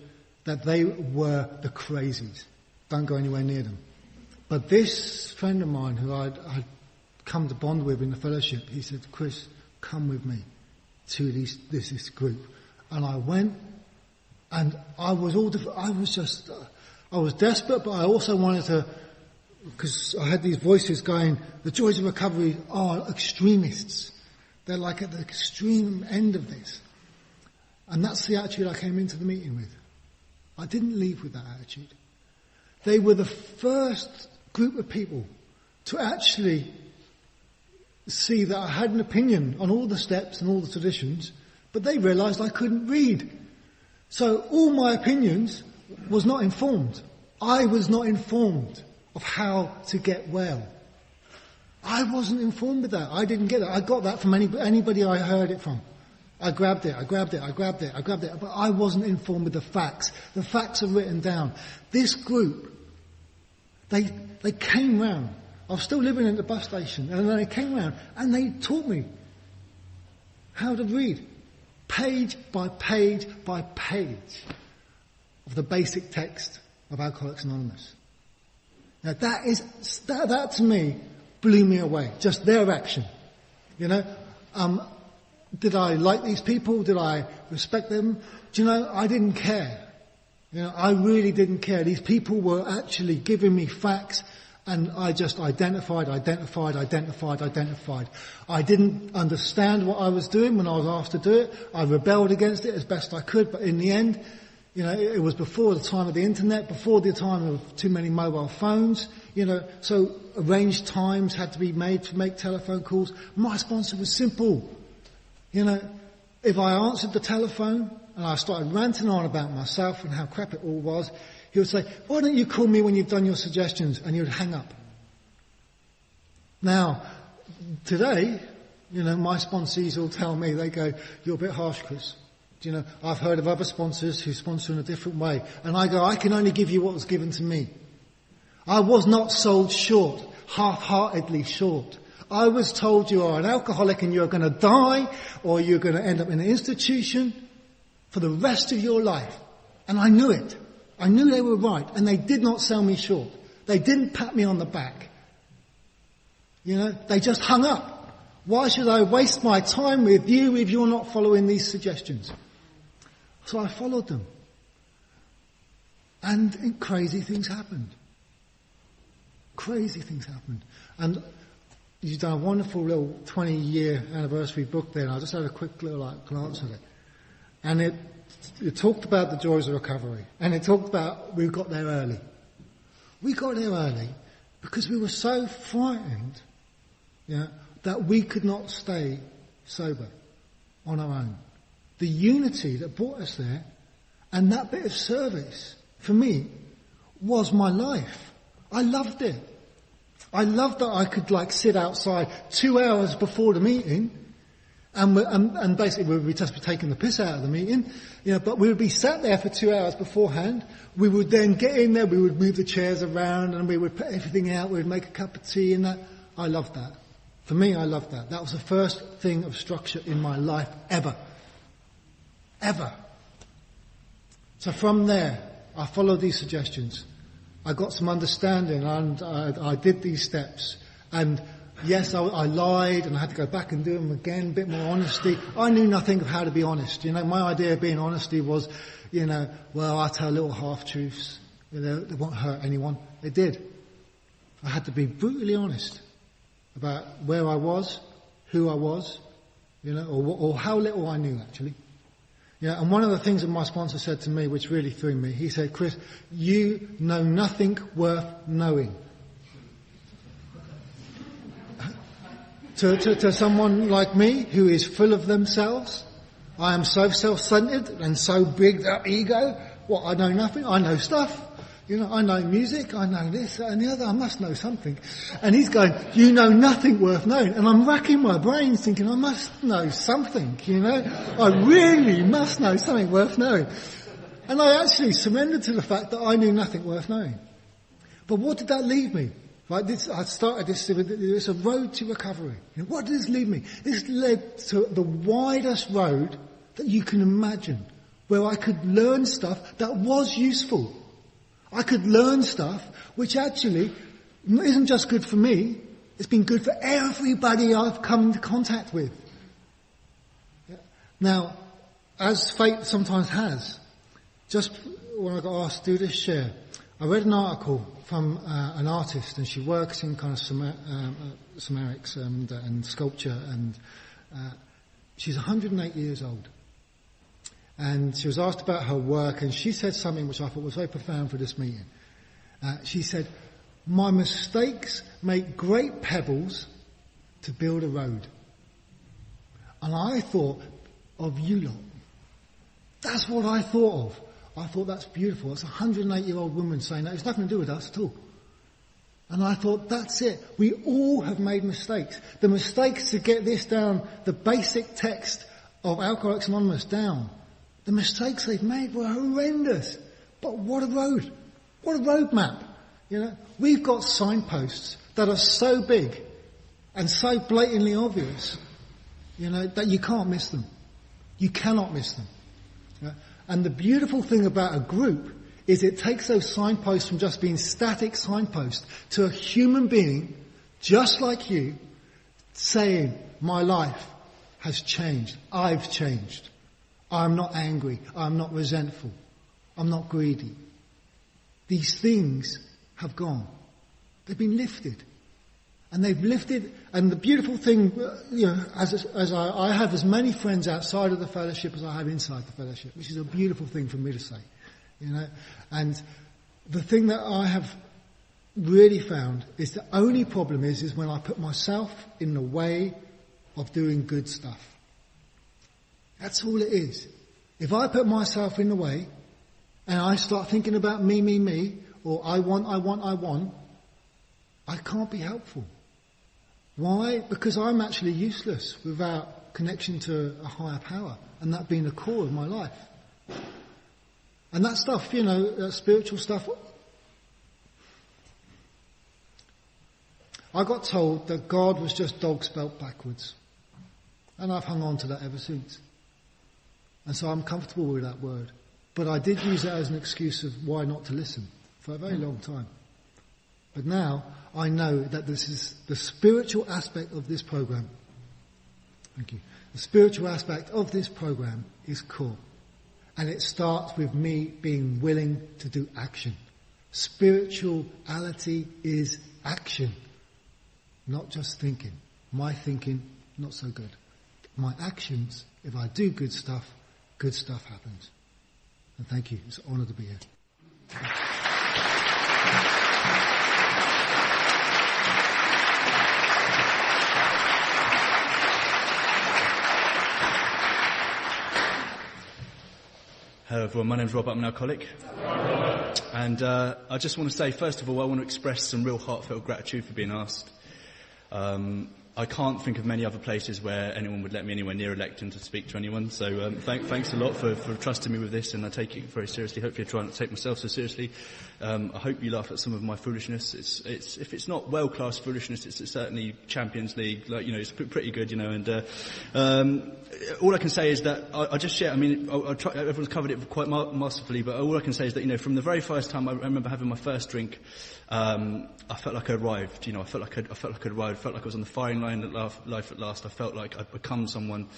that they were the crazies. Don't go anywhere near them. But this friend of mine who I'd come to bond with in the fellowship, he said, Chris, come with me to this group. And I went, and I was desperate, but I also wanted to, because I had these voices going, the joys of recovery are extremists. They're like at the extreme end of this. And that's the attitude I came into the meeting with. I didn't leave with that attitude. They were the first group of people to actually see that I had an opinion on all the steps and all the traditions, but they realised I couldn't read. So all my opinions was not informed. I was not informed of how to get well. I wasn't informed of that. I didn't get it. I got that from anybody I heard it from. I grabbed it, but I wasn't informed with the facts. The facts are written down. This group, they came round. I was still living at the bus station, and then they came round and they taught me how to read, page by page by page, of the basic text of Alcoholics Anonymous. Now that to me blew me away. Just their action, Did I like these people? Did I respect them? I didn't care. I really didn't care. These people were actually giving me facts, and I just identified. I didn't understand what I was doing when I was asked to do it. I rebelled against it as best I could, but in the end, it was before the time of the internet, before the time of too many mobile phones, so arranged times had to be made to make telephone calls. My sponsor was simple. If I answered the telephone and I started ranting on about myself and how crap it all was, he would say, why don't you call me when you've done your suggestions? And he would hang up. Now, today, my sponsees will tell me, they go, you're a bit harsh, Chris. I've heard of other sponsors who sponsor in a different way. And I go, I can only give you what was given to me. I was not sold short, half-heartedly short. I was told you are an alcoholic and you're going to die, or you're going to end up in an institution for the rest of your life. And I knew it. I knew they were right, and they did not sell me short. They didn't pat me on the back. They just hung up. Why should I waste my time with you if you're not following these suggestions? So I followed them. And crazy things happened. Crazy things happened. And you've done a wonderful little 20-year anniversary book there, and I just had a quick little glance at it. And it talked about the joys of recovery. And it talked about we got there early. We got there early because we were so frightened that we could not stay sober on our own. The unity that brought us there, and that bit of service, for me, was my life. I loved it. I loved that I could sit outside 2 hours before the meeting, and basically we'd just be taking the piss out of the meeting, but we would be sat there for 2 hours beforehand. We would then get in there, we would move the chairs around, and we would put everything out, we would make a cup of tea and that. I loved that. For me, I loved that. That was the first thing of structure in my life ever. Ever. So from there, I followed these suggestions. I got some understanding, and I did these steps. And yes, I lied, and I had to go back and do them again, a bit more honesty. I knew nothing of how to be honest. My idea of being honesty was, I tell little half-truths. They won't hurt anyone. They did. I had to be brutally honest about where I was, who I was, or how little I knew, actually. And one of the things that my sponsor said to me, which really threw me, he said, Chris, you know nothing worth knowing. To someone like me, who is full of themselves, I am so self-centered and so big up ego. I know nothing. I know stuff. I know music, I know this, that and the other, I must know something. And he's going, you know nothing worth knowing. And I'm racking my brains thinking, I must know something, I really must know something worth knowing. And I actually surrendered to the fact that I knew nothing worth knowing. But what did that leave me? I started this, it's a road to recovery. What did this lead me? This led to the widest road that you can imagine, where I could learn stuff that was useful. I could learn stuff which actually isn't just good for me, It's been good for everybody I've come into contact with. Now, as fate sometimes has, just when I got asked to do this share, I read an article from an artist, and she works in kind of ceramics and sculpture, and she's 108 years old. And she was asked about her work, and she said something which I thought was very profound for this meeting. She said, "My mistakes make great pebbles to build a road." And I thought of you lot. That's what I thought of. I thought that's beautiful. It's a 108-year-old woman saying that. It's nothing to do with us at all. And I thought, that's it. We all have made mistakes. The mistakes to get this down, the basic text of Alcoholics Anonymous down, the mistakes they've made were horrendous. But what a road. What a roadmap. You know, we've got signposts that are so big and so blatantly obvious, you know, that you can't miss them. You cannot miss them. You know? And the beautiful thing about a group is it takes those signposts from just being static signposts to a human being, just like you, saying, my life has changed. I've changed. I'm not angry. I'm not resentful. I'm not greedy. These things have gone. They've been lifted. And they've lifted, and the beautiful thing, you know, as I have as many friends outside of the fellowship as I have inside the fellowship, which is a beautiful thing for me to say, you know. And the thing that I have really found is the only problem is when I put myself in the way of doing good stuff. That's all it is. If I put myself in the way, and I start thinking about me, or I want, I can't be helpful. Why? Because I'm actually useless without connection to a higher power, and that being the core of my life. And that stuff, you know, that spiritual stuff. I got told that God was just dog spelt backwards. And I've hung on to that ever since. And so I'm comfortable with that word. But I did use it as an excuse of why not to listen for a very long time. But now I know that this is the spiritual aspect of this program. Thank you. The spiritual aspect of this program is core. And it starts with me being willing to do action. Spirituality is action. Not just thinking. My thinking, not so good. My actions, if I do good stuff happens. And thank you. It's an honour to be here. Hello everyone, my name's Rob, I'm an alcoholic. And I just want to say, first of all, I want to express some real heartfelt gratitude for being asked. I can't think of many other places where anyone would let me anywhere near a lectern to speak to anyone, so thanks a lot for trusting me with this, and I take it very seriously. Hopefully I try not to take myself so seriously. I hope you laugh at some of my foolishness. It's if it's not world-class foolishness, it's certainly Champions League, like, you know, it's pretty good, you know, and all I can say is that I just share, I mean, everyone's covered it quite masterfully, but all I can say is that, you know, from the very first time I remember having my first drink, I felt like I arrived, you know, I felt like I'd arrived, I felt like I was on the firing line at life at last. I felt like I'd become someone.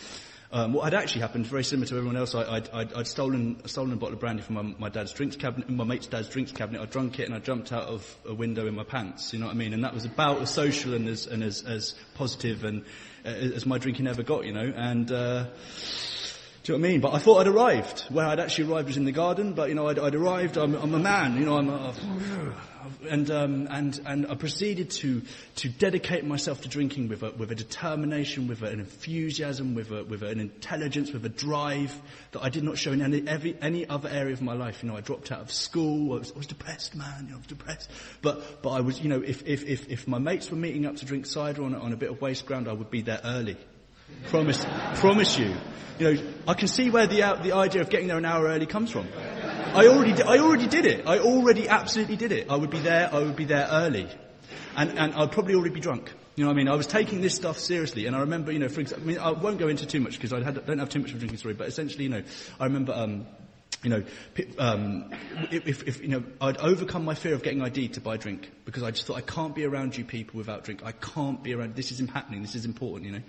What had actually happened, very similar to everyone else, I'd stolen a bottle of brandy from my dad's drinks cabinet, my mate's dad's drinks cabinet. I drunk it and I jumped out of a window in my pants, you know what I mean? And that was about as social and as positive and as my drinking ever got, you know, and do you know what I mean? But I thought I'd arrived. Where I'd actually arrived was in the garden, but, you know, I'd arrived, I'm a man, you know, and I proceeded to dedicate myself to drinking with a determination, with an enthusiasm, with an intelligence, with a drive that I did not show in any other area of my life. You know, I dropped out of school, I was depressed, man, you know, I was depressed. But I was, you know, if my mates were meeting up to drink cider on a bit of waste ground, I would be there early. Promise you. You know, I can see where the idea of getting there an hour early comes from. I already did it. I already absolutely did it. I would be there early. And I'd probably already be drunk. You know what I mean? I was taking this stuff seriously. And I remember, you know, for example, I mean, I won't go into too much because don't have too much of a drinking story, but essentially, you know, I remember, if I'd overcome my fear of getting ID'd to buy a drink, because I just thought, I can't be around you people without drink. I can't be around. This is happening. This is important.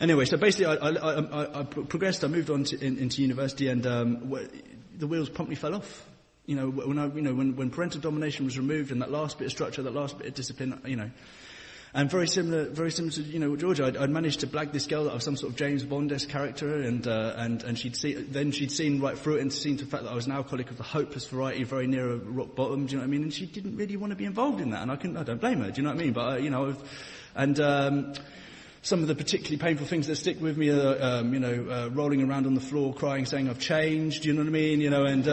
Anyway, so basically, I progressed. I moved on into university, and the wheels promptly fell off. When parental domination was removed, and that last bit of structure, that last bit of discipline, And very similar to, Georgia, I'd managed to blag this girl that I was some sort of James Bond-esque character, and she'd seen right through it and seen the fact that I was an alcoholic of the hopeless variety, very near a rock bottom, do you know what I mean? And she didn't really want to be involved in that, and I don't blame her, do you know what I mean? But, some of the particularly painful things that stick with me are, rolling around on the floor, crying, saying I've changed, you know what I mean? And,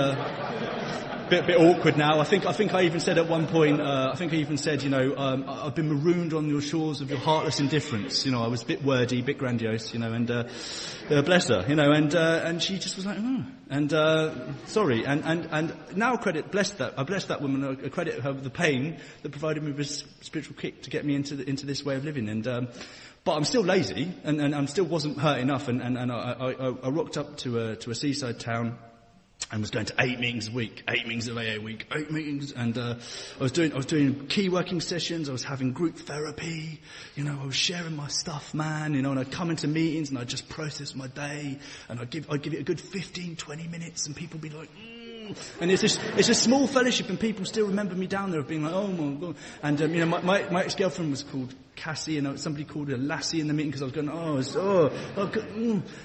bit awkward now. I think I even said at one point, I've been marooned on your shores of your heartless indifference. I was a bit wordy, a bit grandiose, and bless her, and she just was like, oh, and sorry, and now I bless that woman, I credit her with the pain that provided me with a spiritual kick to get me into this way of living, but I'm still lazy, and I still wasn't hurt enough, and I rocked up to a seaside town. And was going to 8 meetings a week, 8 meetings of AA a week, 8 meetings, and I was doing key working sessions. I was having group therapy. I was sharing my stuff, man. And I'd come into meetings and I'd just process my day, and I'd give it a good 15, 20 minutes, and people would be like, And it's a small fellowship, and people still remember me down there of being like, oh my God. And my ex-girlfriend was called Cassie, and somebody called her Lassie in the meeting because I was going,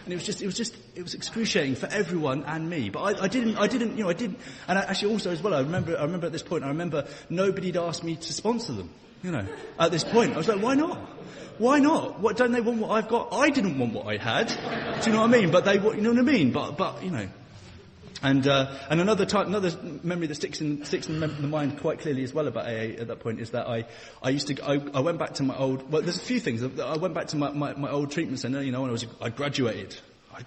and it was excruciating for everyone and me. But I didn't, and actually also as well, I remember at this point, nobody'd asked me to sponsor them. At this point, I was like, why not? Why not? What, don't they want what I've got? I didn't want what I had. Do you know what I mean? But they, you know what I mean? But And another memory that sticks in the mind quite clearly as well about AA at that point is that I went back to my old, well, there's a few things. I went back to my old treatment centre, when I graduated. I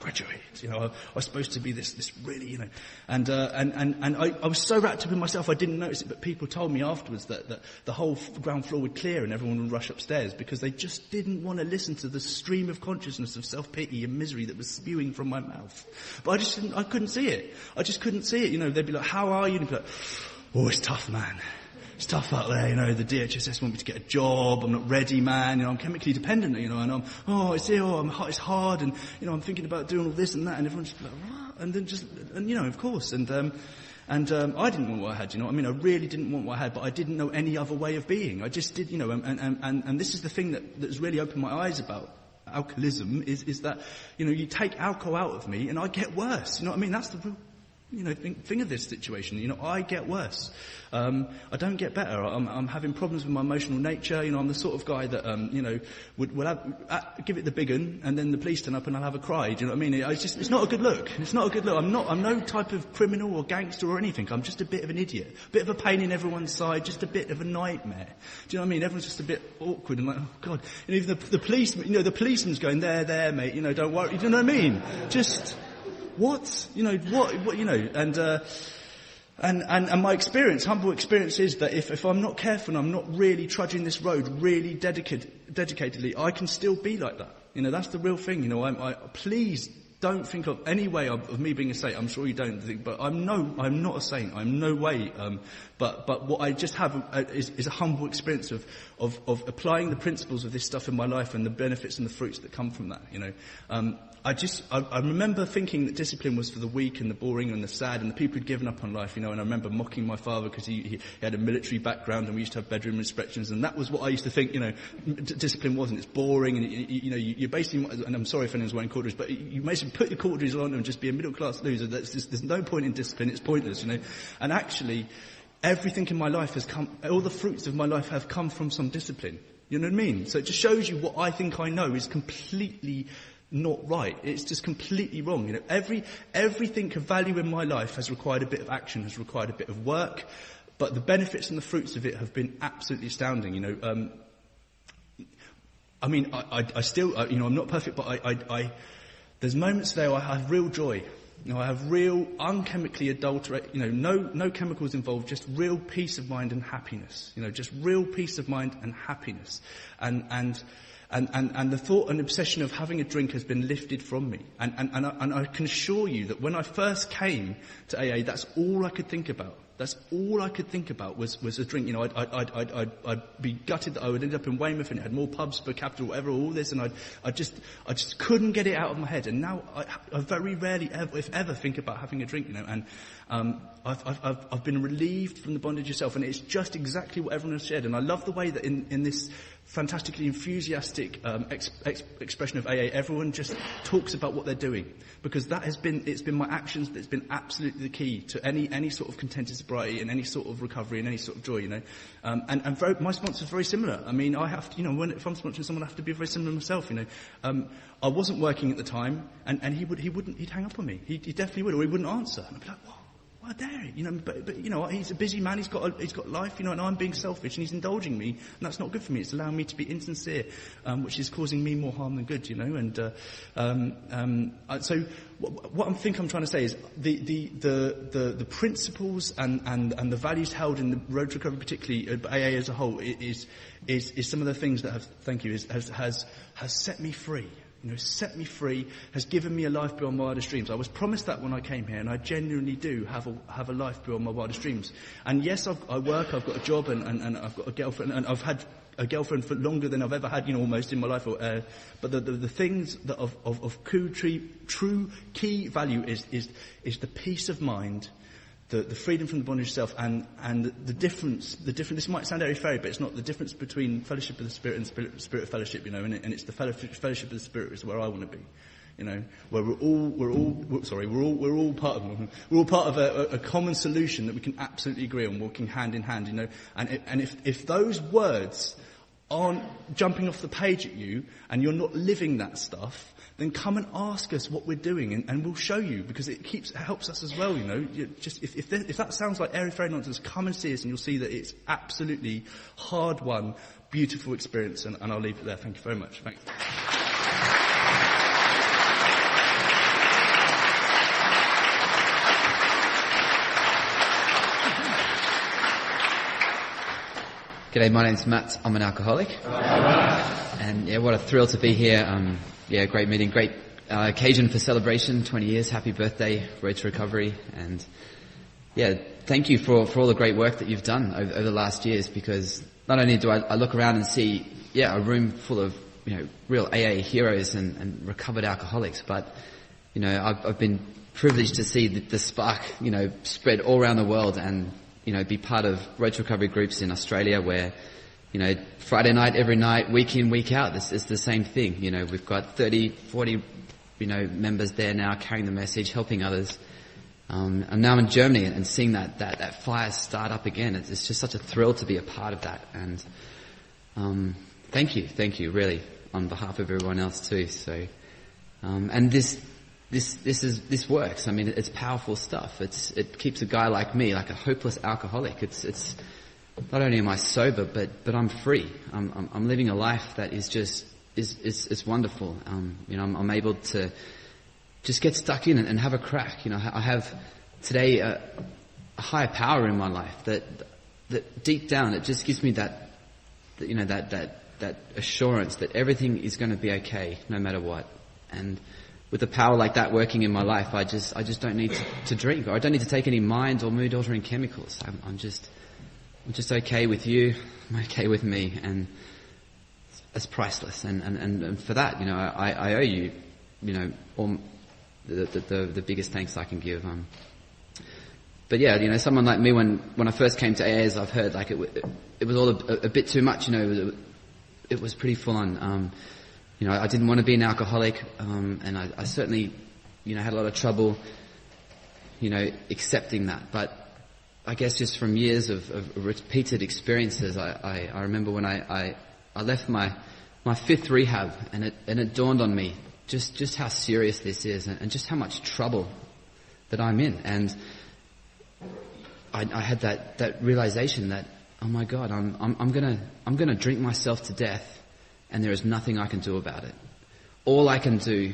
was supposed to be this really, and I was so wrapped up in myself I didn't notice it, but people told me afterwards that the whole ground floor would clear and everyone would rush upstairs because they just didn't want to listen to the stream of consciousness of self-pity and misery that was spewing from my mouth. But I couldn't see it. I just couldn't see it. They'd be like, how are you? And I'd be like, oh, it's tough, man. It's tough out there, the DHSS want me to get a job, I'm not ready, man, I'm chemically dependent, and it's hard, and, I'm thinking about doing all this and that, and everyone's just like, what? And then of course, and I didn't want what I had, I really didn't want what I had, but I didn't know any other way of being. I just did, and this is the thing that's really opened my eyes about alcoholism, is that, you take alcohol out of me, and I get worse, that's the real, thing of this situation. I get worse. I don't get better. I'm having problems with my emotional nature. I'm the sort of guy that, will give it the big un, and then the police turn up and I'll have a cry. Do you know what I mean? It's not a good look. It's not a good look. I'm no type of criminal or gangster or anything. I'm just a bit of an idiot. A bit of a pain in everyone's side, just a bit of a nightmare. Do you know what I mean? Everyone's just a bit awkward and like, oh God. And even the policeman, the policeman's going, there, mate, don't worry. Do you know what I mean? Just, what? And my experience, humble experience, is that if I'm not careful and I'm not really trudging this road really dedicatedly, I can still be like that. That's the real thing. Please don't think of any way of me being a saint. I'm sure you don't think, but I'm not a saint. I'm no way. But what I just have is a humble experience of applying the principles of this stuff in my life and the benefits and the fruits that come from that. I remember thinking that discipline was for the weak and the boring and the sad and the people who'd given up on life, and I remember mocking my father because he had a military background and we used to have bedroom inspections, and that was what I used to think, discipline wasn't. It's boring, and you basically, and I'm sorry if anyone's wearing cordries, but you basically put your cordries on and just be a middle class loser. There's no point in discipline, it's pointless, and actually everything in my life all the fruits of my life have come from some discipline. You know what I mean? So it just shows you what I think I know is completely not right. It's just completely wrong. Everything of value in my life has required a bit of action, has required a bit of work, but the benefits and the fruits of it have been absolutely astounding. I still, I'm not perfect, but there's moments there I have real joy. I have real unchemically adulterate, no chemicals involved, just real peace of mind and happiness. Just real peace of mind and happiness. And the thought and obsession of having a drink has been lifted from me. And I can assure you that when I first came to AA, that's all I could think about. That's all I could think about was a drink. You know, I'd be gutted that I would end up in Weymouth and it had more pubs per capita or whatever, all this, and I just couldn't get it out of my head. And now I very rarely, if ever, think about having a drink, you know. And I've been relieved from the bondage yourself, and it's just exactly what everyone has shared. And I love the way that in this fantastically enthusiastic expression of AA, everyone just talks about what they're doing, because it's been my actions that's been absolutely the key to any sort of contented sobriety and any sort of recovery and any sort of joy, you know. My sponsor is very similar. I mean, I have to, you know, if I'm sponsoring someone, I have to be very similar myself, you know. I wasn't working at the time, and he'd hang up on me. He definitely would, or he wouldn't answer. And I'd be like, what? Why dare he? You know, but you know, he's a busy man. He's got life. You know, and I'm being selfish, and he's indulging me, and that's not good for me. It's allowing me to be insincere, which is causing me more harm than good. You know, and so what I think I'm trying to say is the principles and the values held in the road to recovery, particularly AA as a whole, is some of the things that has set me free. You know, set me free, has given me a life beyond my wildest dreams. I was promised that when I came here, and I genuinely do have a life beyond my wildest dreams. And yes, I work, I've got a job, and I've got a girlfriend, and I've had a girlfriend for longer than I've ever had, you know, almost in my life. But the things that of true key value is the peace of mind, the freedom from the bondage of self, and the difference, this might sound airy-fairy, but it's not, the difference between fellowship of the Spirit and spirit of fellowship, you know, and it's the fellowship of the Spirit is where I want to be, you know, where we're all part of a common solution that we can absolutely agree on, walking hand in hand, you know, and if those words aren't jumping off the page at you, and you're not living that stuff, then come and ask us what we're doing, and we'll show you, because it helps us as well, you know. If that sounds like airy-fairy nonsense, come and see us, and you'll see that it's absolutely hard-won, beautiful experience, and I'll leave it there. Thank you very much. Thanks. G'day, my name's Matt. I'm an alcoholic. And yeah, what a thrill to be here. Great meeting, great occasion for celebration, 20 years, happy birthday, Road to Recovery. And yeah, thank you for all the great work that you've done over the last years, because not only do I look around and see, a room full of, you know, real AA heroes and recovered alcoholics, but, you know, I've been privileged to see the spark, you know, spread all around the world, and, you know, be part of Road to Recovery groups in Australia where, you know, Friday night, every night, week in, week out, it's the same thing. You know, we've got 30, 40, you know, members there now carrying the message, helping others. And now in Germany and seeing that fire start up again, it's just such a thrill to be a part of that. And thank you, really, on behalf of everyone else too. So, and this works. I mean, it's powerful stuff. It keeps a guy like me, like a hopeless alcoholic. It's not only am I sober, but I'm free. I'm living a life that is just is wonderful. You know, I'm able to just get stuck in and have a crack. You know, I have today a higher power in my life that deep down it just gives me that assurance that everything is going to be okay no matter what. And with a power like that working in my life, I just don't need to drink, or I don't need to take any mind or mood altering chemicals. I'm just okay with you, I'm okay with me, and it's priceless. And for that, you know, I owe you, you know, all the biggest thanks I can give. But yeah, you know, someone like me, when I first came to AA, as I've heard, like it was all a bit too much. You know, it was pretty full on. You know, I didn't want to be an alcoholic, and I certainly, you know, had a lot of trouble, you know, accepting that. But I guess just from years of repeated experiences, I remember when I left my fifth rehab, and it dawned on me just how serious this is, and just how much trouble that I'm in. And I had that realization that, oh my God, I'm gonna drink myself to death, and there is nothing I can do about it. All I can do,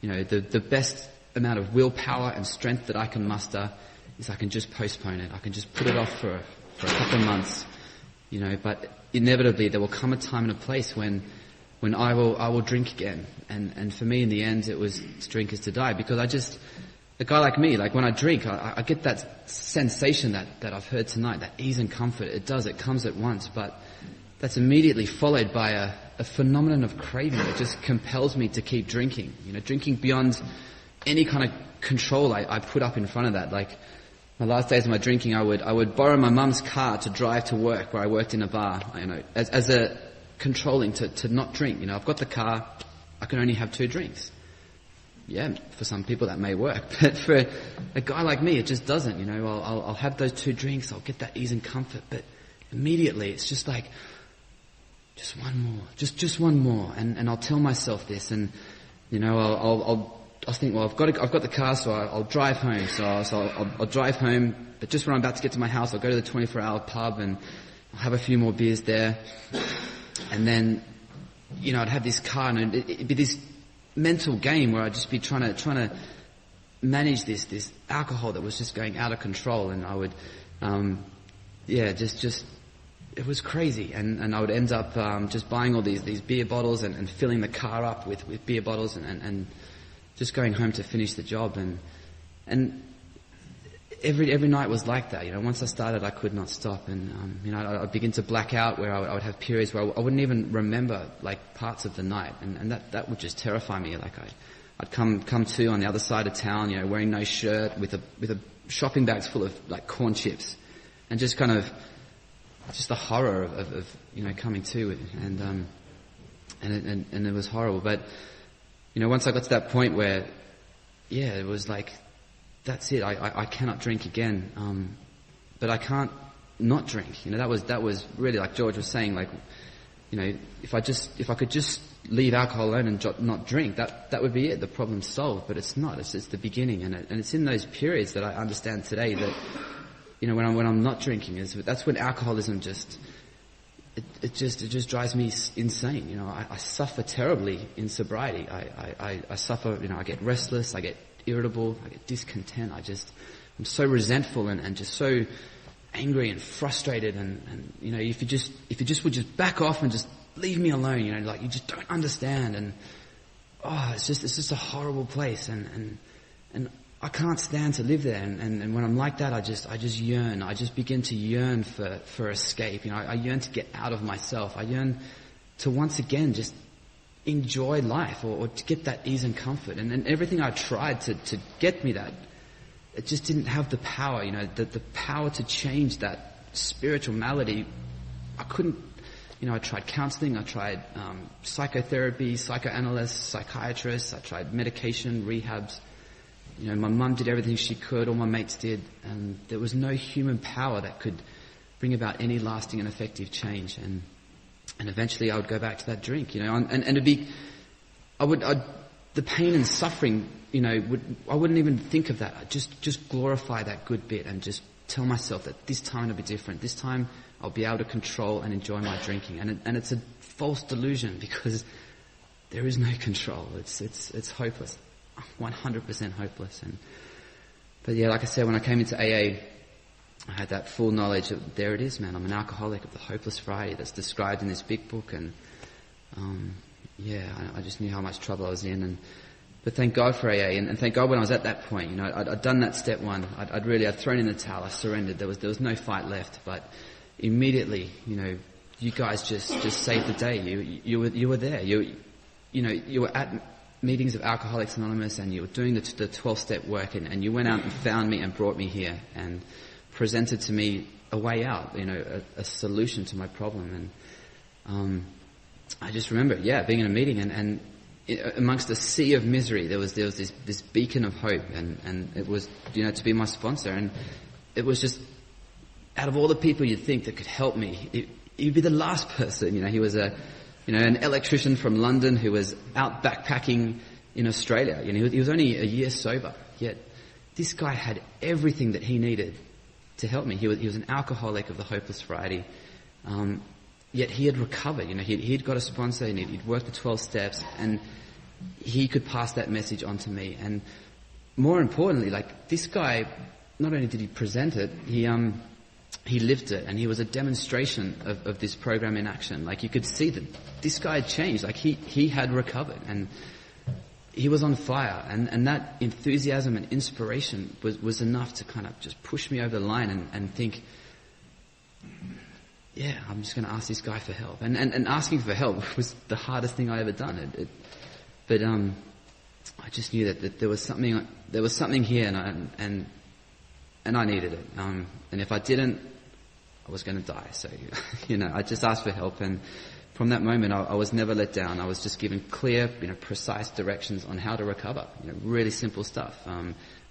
you know, the best amount of willpower and strength that I can muster is I can just postpone it. I can just put it off for a couple of months, you know, but inevitably there will come a time and a place when when I will drink again. And for me, in the end, it was to drink is to die, because a guy like me, like when I drink, I get that sensation that I've heard tonight, that ease and comfort. It comes at once, but that's immediately followed by a phenomenon of craving. It just compels me to keep drinking, drinking beyond any kind of control I put up in front of that. Like my last days of my drinking, I would borrow my mum's car to drive to work where I worked in a bar, as a controlling to not drink. I've got the car, I can only have 2 drinks. Yeah, for some people that may work, but for a guy like me, it just doesn't. I'll have those 2 drinks, I'll get that ease and comfort, but immediately it's just like, just one more, just one more, and I'll tell myself this, and I'll think, well, I've got the car, so I'll drive home. So I'll drive home, but just when I'm about to get to my house, I'll go to the 24-hour pub and I'll have a few more beers there, and then I'd have this car, and it'd be this mental game where I'd just be trying to manage this alcohol that was just going out of control, and I would just it was crazy, and I would end up just buying all these beer bottles and filling the car up with beer bottles and just going home to finish the job, and every night was like that. Once I started, I could not stop, and I'd begin to black out, where I would have periods where I wouldn't even remember like parts of the night, and that would just terrify me. Like I'd come to on the other side of town, wearing no shirt, with a shopping bags full of like corn chips, and just kind of just the horror of coming to it, and it was horrible. But once I got to that point where, it was like, that's it. I cannot drink again. But I can't not drink. That was really, like George was saying, like, if I could just leave alcohol alone and not drink, that would be it. The problem's solved. But it's not. It's the beginning, and it's in those periods that I understand today that, when I'm not drinking, that's when alcoholism it just drives me insane. I suffer terribly in sobriety. I suffer, I get restless, I get irritable, I get discontent. I'm so resentful and just so angry and frustrated, and if you just would just back off and just leave me alone, like you just don't understand, and it's just a horrible place, and I can't stand to live there, and when I'm like that, I just yearn. I just begin to yearn for escape. I yearn to get out of myself. I yearn to once again just enjoy life, or to get that ease and comfort. And everything I tried to get me that, it just didn't have the power. The power to change that spiritual malady. I couldn't. I tried counseling. I tried psychotherapy, psychoanalysts, psychiatrists. I tried medication, rehabs. My mum did everything she could, all my mates did, and there was no human power that could bring about any lasting and effective change. And eventually I would go back to that drink, and it'd be, the pain and suffering, I wouldn't even think of that. I'd just glorify that good bit and just tell myself that this time it'll be different. This time I'll be able to control and enjoy my drinking. And it's a false delusion, because there is no control. It's hopeless. 100% hopeless. But like I said, when I came into AA, I had that full knowledge of, there it is, man, I'm an alcoholic of the hopeless variety that's described in this big book, and I just knew how much trouble I was in, but thank God for AA, and thank God when I was at that point, I'd done that step one, I'd thrown in the towel, I surrendered, there was no fight left, but immediately, you guys just saved the day, you were there, you were at meetings of Alcoholics Anonymous, and you were doing the 12-step work, and you went out and found me and brought me here and presented to me a way out, a solution to my problem. And I just remember, being in a meeting, and amongst a sea of misery, there was this beacon of hope, and it was, to be my sponsor, and it was just, out of all the people you'd think that could help me, he'd be the last person. He was an electrician from London who was out backpacking in Australia. He was only a year sober, yet this guy had everything that he needed to help me. He was an alcoholic of the hopeless variety, yet he had recovered. He'd got a sponsor, and he'd worked the 12 steps, and he could pass that message on to me. And more importantly, like, this guy, not only did he present it, he lived it, and he was a demonstration of this program in action. Like, you could see that this guy had changed. Like, he had recovered, and he was on fire, and that enthusiasm and inspiration was enough to kind of just push me over the line and think, yeah, I'm just going to ask this guy for help. And asking for help was the hardest thing I ever done. But I just knew that there was something here, and I needed it. And if I didn't, I was going to die. So, I just asked for help, and from that moment, I was never let down. I was just given clear, precise directions on how to recover. Really simple stuff.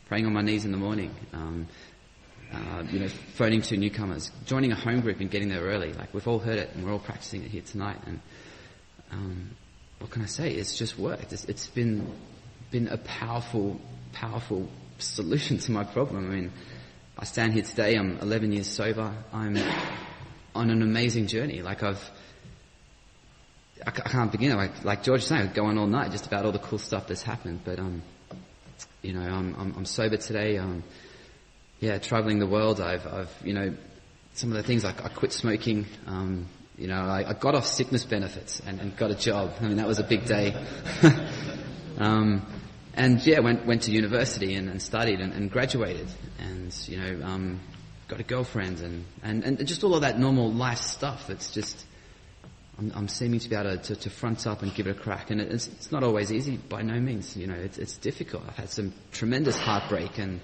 Praying on my knees in the morning. Phoning to newcomers, joining a home group and getting there early. Like, we've all heard it, and we're all practicing it here tonight. And what can I say? It's just worked. It's been a powerful solution to my problem. I mean, I stand here today. I'm 11 years sober. I'm on an amazing journey. Like, I can't begin. Like George was saying, I could go on all night just about all the cool stuff that's happened. But I'm sober today. Traveling the world. I've some of the things, like I quit smoking. I got off sickness benefits and got a job. I mean, that was a big day. Went to university and studied and graduated, and got a girlfriend and just all of that normal life stuff. It's just I'm seeming to be able to front up and give it a crack, and it's not always easy, by no means. It's difficult. I've had some tremendous heartbreak and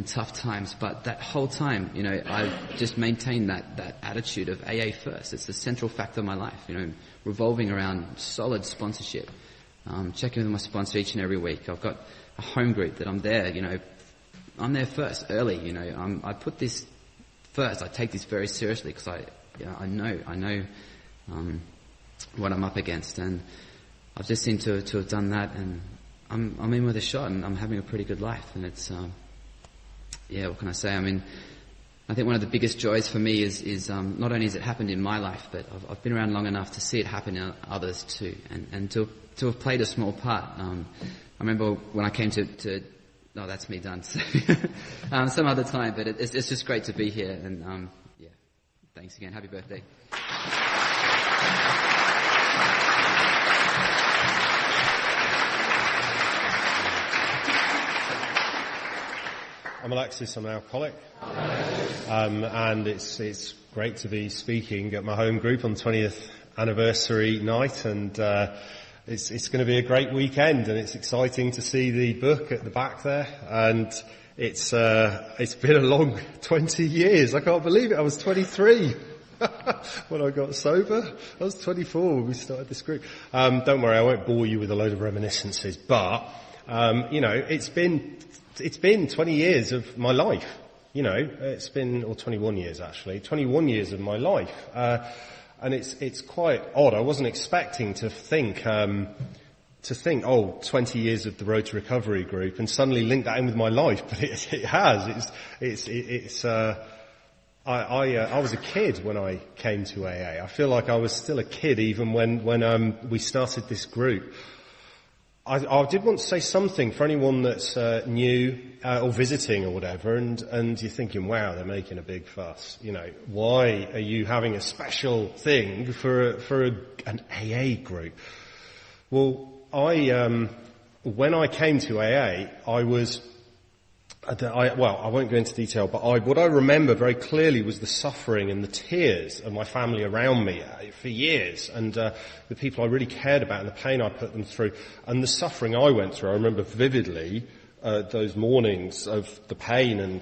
tough times, but that whole time, I've just maintained that attitude of AA first. It's the central factor of my life, revolving around solid sponsorship. Checking with my sponsor each and every week. I've got a home group that I'm there, I'm there first, early, I put this first. I take this very seriously because I know what I'm up against, and I've just seemed to have done that, and I'm in with a shot, and I'm having a pretty good life, and it's, what can I say? I mean, I think one of the biggest joys for me is not only has it happened in my life, but I've been around long enough to see it happen in others too, and to have played a small part. I remember when I came to no, that's me done. Some other time, but it's just great to be here, and thanks again. Happy birthday. I'm Alexis, I'm an alcoholic, and it's great to be speaking at my home group on the 20th anniversary night, and it's going to be a great weekend, and it's exciting to see the book at the back there, and it's been a long 20 years. I can't believe it. I was 23 when I got sober. I was 24 when we started this group. Don't worry, I won't bore you with a load of reminiscences, but it's been 20 years of my life, it's been, or 21 years actually, 21 years of my life. And it's quite odd. I wasn't expecting to think, 20 years of the Road to Recovery group and suddenly link that in with my life, but it has. I was a kid when I came to AA. I feel like I was still a kid even when we started this group. I did want to say something for anyone that's new or visiting or whatever, and you're thinking, wow, they're making a big fuss. Why are you having a special thing for an AA group? Well, when I came to AA, I won't go into detail, but what I remember very clearly was the suffering and the tears of my family around me for years, and the people I really cared about and the pain I put them through, and the suffering I went through. I remember vividly those mornings of the pain and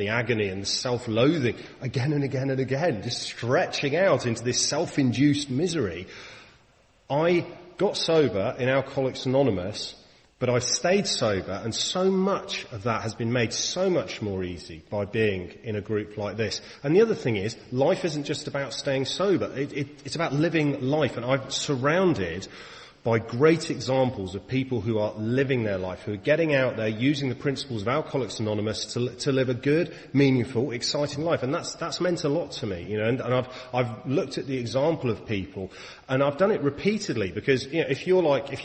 the agony and the self-loathing again and again and again, just stretching out into this self-induced misery. I got sober in Alcoholics Anonymous, but I stayed sober, and so much of that has been made so much more easy by being in a group like this. And the other thing is, life isn't just about staying sober. It's about living life, and I'm surrounded by great examples of people who are living their life, who are getting out there using the principles of Alcoholics Anonymous to live a good, meaningful, exciting life. And that's meant a lot to me, you know, and I've looked at the example of people, and I've done it repeatedly because, you know, if you're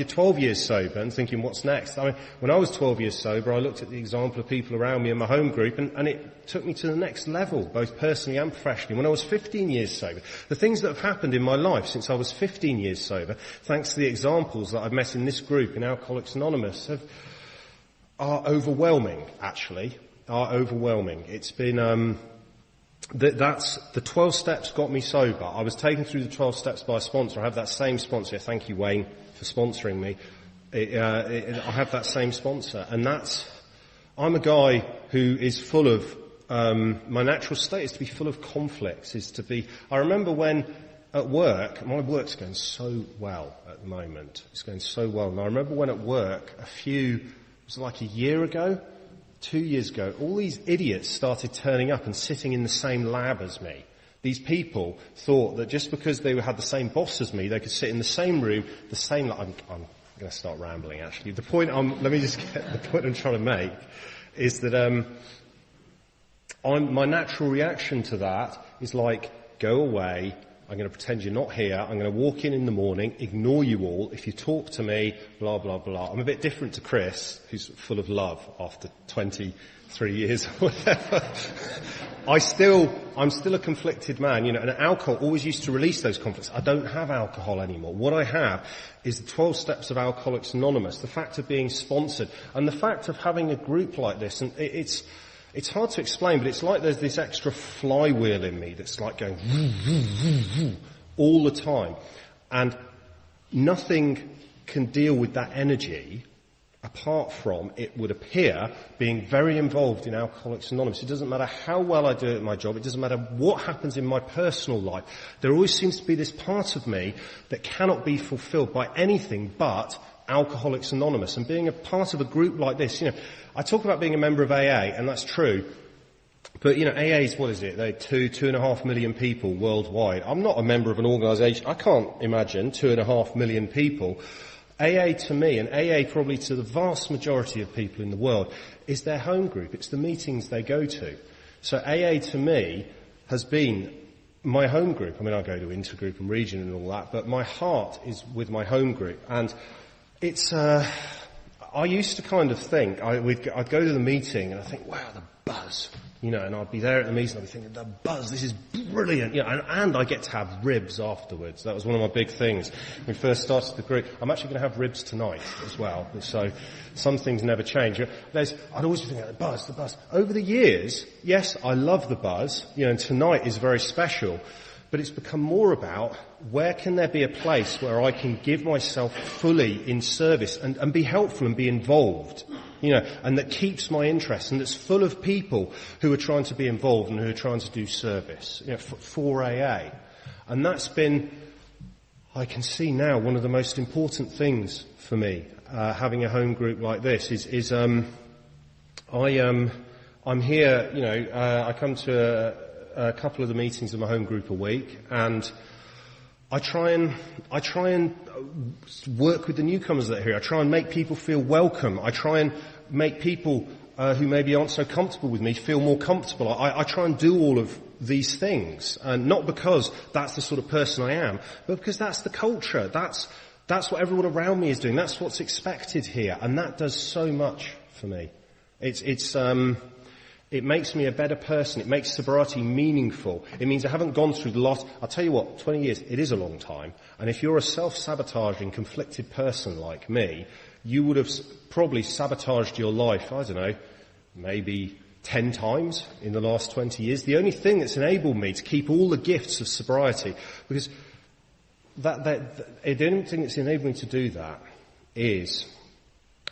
12 years sober and thinking, what's next? I mean, when I was 12 years sober, I looked at the example of people around me in my home group, and it took me to the next level, both personally and professionally. When I was 15 years sober, the things that have happened in my life since I was 15 years sober, thanks to the examples that I've met in this group, in Alcoholics Anonymous, are overwhelming, actually. Are overwhelming. It's been, that's, the 12 steps got me sober. I was taken through the 12 steps by a sponsor. I have that same sponsor. Thank you, Wayne, for sponsoring me. I have that same sponsor. And I'm a guy who is full of, my natural state is to be full of conflicts, I remember when at work, my work's going so well at the moment. It's going so well. And I remember when at work, it was like a year ago, 2 years ago, all these idiots started turning up and sitting in the same lab as me. These people thought that just because they had the same boss as me, they could sit in the same room, the same lab. I'm going to start rambling, actually. The point I'm trying to make is that, my natural reaction to that is like, go away. I'm going to pretend you're not here. I'm going to walk in the morning, ignore you all. If you talk to me, blah, blah, blah. I'm a bit different to Chris, who's full of love after 23 years or whatever. I'm still a conflicted man, you know, and alcohol always used to release those conflicts. I don't have alcohol anymore. What I have is the 12 steps of Alcoholics Anonymous, the fact of being sponsored, and the fact of having a group like this, and it's hard to explain, but it's like there's this extra flywheel in me that's like going all the time. And nothing can deal with that energy apart from, it would appear, being very involved in Alcoholics Anonymous. It doesn't matter how well I do at my job. It doesn't matter what happens in my personal life. There always seems to be this part of me that cannot be fulfilled by anything but Alcoholics Anonymous. And being a part of a group like this, you know, I talk about being a member of AA, and that's true. But, you know, AA is, what is it? They're 2.5 million people worldwide. I'm not a member of an organisation. I can't imagine 2.5 million people. AA to me, and AA probably to the vast majority of people in the world, is their home group. It's the meetings they go to. So AA to me has been my home group. I mean, I go to intergroup and region and all that, but my heart is with my home group. And it's, I used to kind of think, I'd go to the meeting and I'd think, wow, the buzz, you know, and I'd be there at the meeting and I'd be thinking, the buzz, this is brilliant, you know, and I get to have ribs afterwards. That was one of my big things. When we first started the group, I'm actually going to have ribs tonight as well. So some things never change. I'd always be thinking, the buzz. Over the years, yes, I love the buzz, you know, and tonight is very special. But it's become more about where can there be a place where I can give myself fully in service and be helpful and be involved, you know, and that keeps my interest and that's full of people who are trying to be involved and who are trying to do service, you know, for AA. And that's been, I can see now, one of the most important things for me, having a home group like this is I'm here, you know, I come to a couple of the meetings of my home group a week, and I try and work with the newcomers that are here. I try and make people feel welcome. I try and make people who maybe aren't so comfortable with me feel more comfortable. I try and do all of these things, and not because that's the sort of person I am, but because that's the culture. That's what everyone around me is doing. That's what's expected here, and that does so much for me. It makes me a better person. It makes sobriety meaningful. It means I haven't gone through the lot. I'll tell you what, 20 years, it is a long time. And if you're a self-sabotaging, conflicted person like me, you would have probably sabotaged your life, I don't know, maybe 10 times in the last 20 years. The only thing that's enabled me to keep all the gifts of sobriety, because the only thing that's enabled me to do that is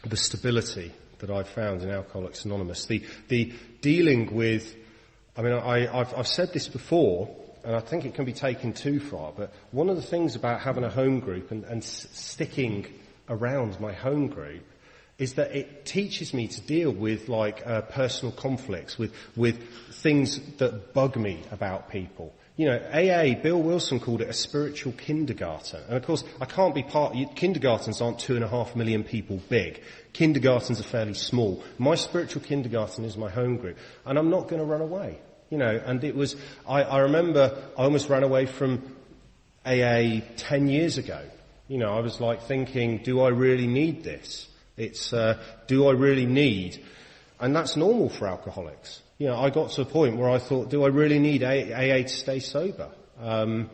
the stability that I've found in Alcoholics Anonymous. The dealing with, I mean, I've said this before, and I think it can be taken too far, but one of the things about having a home group and sticking around my home group is that it teaches me to deal with, like, personal conflicts, with things that bug me about people. AA, Bill Wilson called it a spiritual kindergarten. And of course, I can't be kindergartens aren't 2.5 million people big. Kindergartens are fairly small. My spiritual kindergarten is my home group. And I'm not going to run away. And it was, I remember I almost ran away from AA 10 years ago. I was like thinking, do I really need this? Do I really need? And that's normal for alcoholics. I got to a point where I thought, do I really need AA to stay sober? And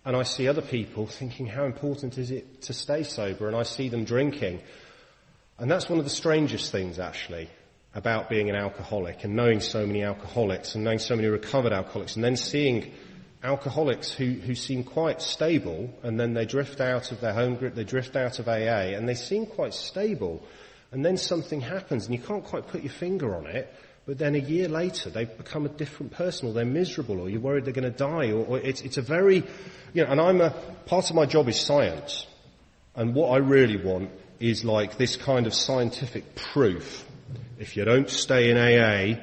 I see other people thinking, how important is it to stay sober? And I see them drinking. And that's one of the strangest things, actually, about being an alcoholic and knowing so many alcoholics and knowing so many recovered alcoholics and then seeing alcoholics who seem quite stable and then they drift out of their home group, they drift out of AA and they seem quite stable and then something happens and you can't quite put your finger on it, but then a year later they've become a different person or they're miserable or you're worried they're going to die or it's a very, and part of my job is science and what I really want is like this kind of scientific proof. If you don't stay in AA,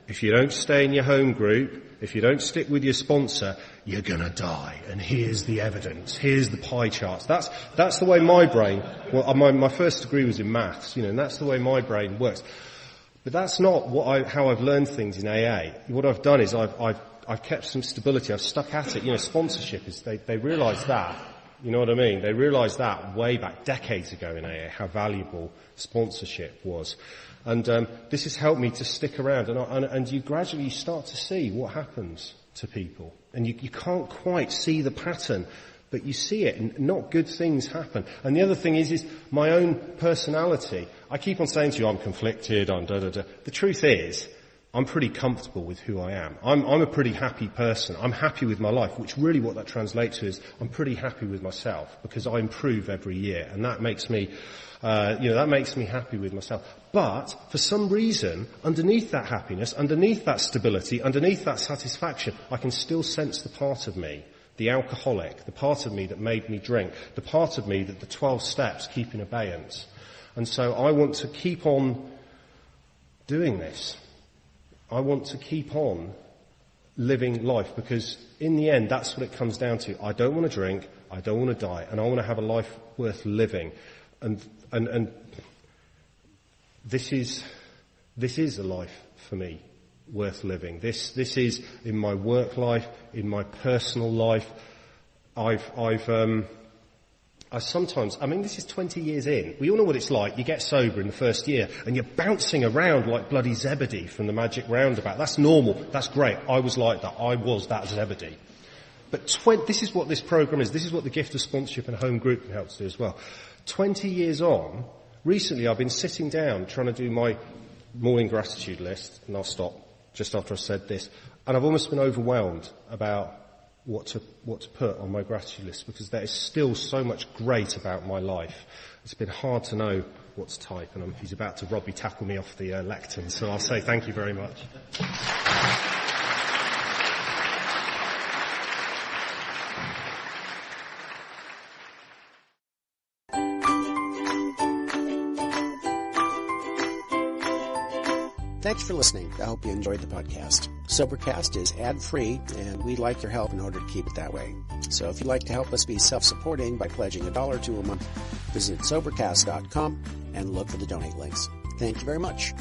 if you don't stay in your home group, if you don't stick with your sponsor, you're gonna die. And here's the evidence. Here's the pie charts. That's the way my brain, my first degree was in maths, and that's the way my brain works. But that's not how I've learned things in AA. What I've done is I've kept some stability. I've stuck at it. Sponsorship is, they realise that. You know what I mean? They realised that way back decades ago in AA, how valuable sponsorship was. And this has helped me to stick around. And you gradually start to see what happens to people. And you can't quite see the pattern, but you see it, and not good things happen. And the other thing is my own personality. I keep on saying to you, I'm conflicted, I'm da-da-da. The truth is, I'm pretty comfortable with who I am. I'm a pretty happy person. I'm happy with my life, which really what that translates to is I'm pretty happy with myself because I improve every year, and that makes me, that makes me happy with myself. But for some reason, underneath that happiness, underneath that stability, underneath that satisfaction, I can still sense the part of me, the alcoholic, the part of me that made me drink, the part of me that the 12 steps keep in abeyance. And so I want to keep on doing this. I want to keep on living life because in the end that's what it comes down to. I don't want to drink, I don't want to die, and I want to have a life worth living. And this is a life for me worth living. This is in my work life, in my personal life. This is 20 years in. We all know what it's like. You get sober in the first year and you're bouncing around like bloody Zebedee from the Magic Roundabout. That's normal. That's great. I was like that. I was that Zebedee. But this is what this program is. This is what the gift of sponsorship and home group can help to do as well. 20 years on, recently I've been sitting down trying to do my morning gratitude list, and I'll stop just after I said this, and I've almost been overwhelmed about what to put on my gratitude list because there is still so much great about my life. It's been hard to know what to type, and he's about to Robbie tackle me off the lectern, so I'll say thank you very much. Thanks for listening. I hope you enjoyed the podcast. Sobercast is ad-free, and we'd like your help in order to keep it that way. So if you'd like to help us be self-supporting by pledging $1 or $2 a month, visit Sobercast.com and look for the donate links. Thank you very much.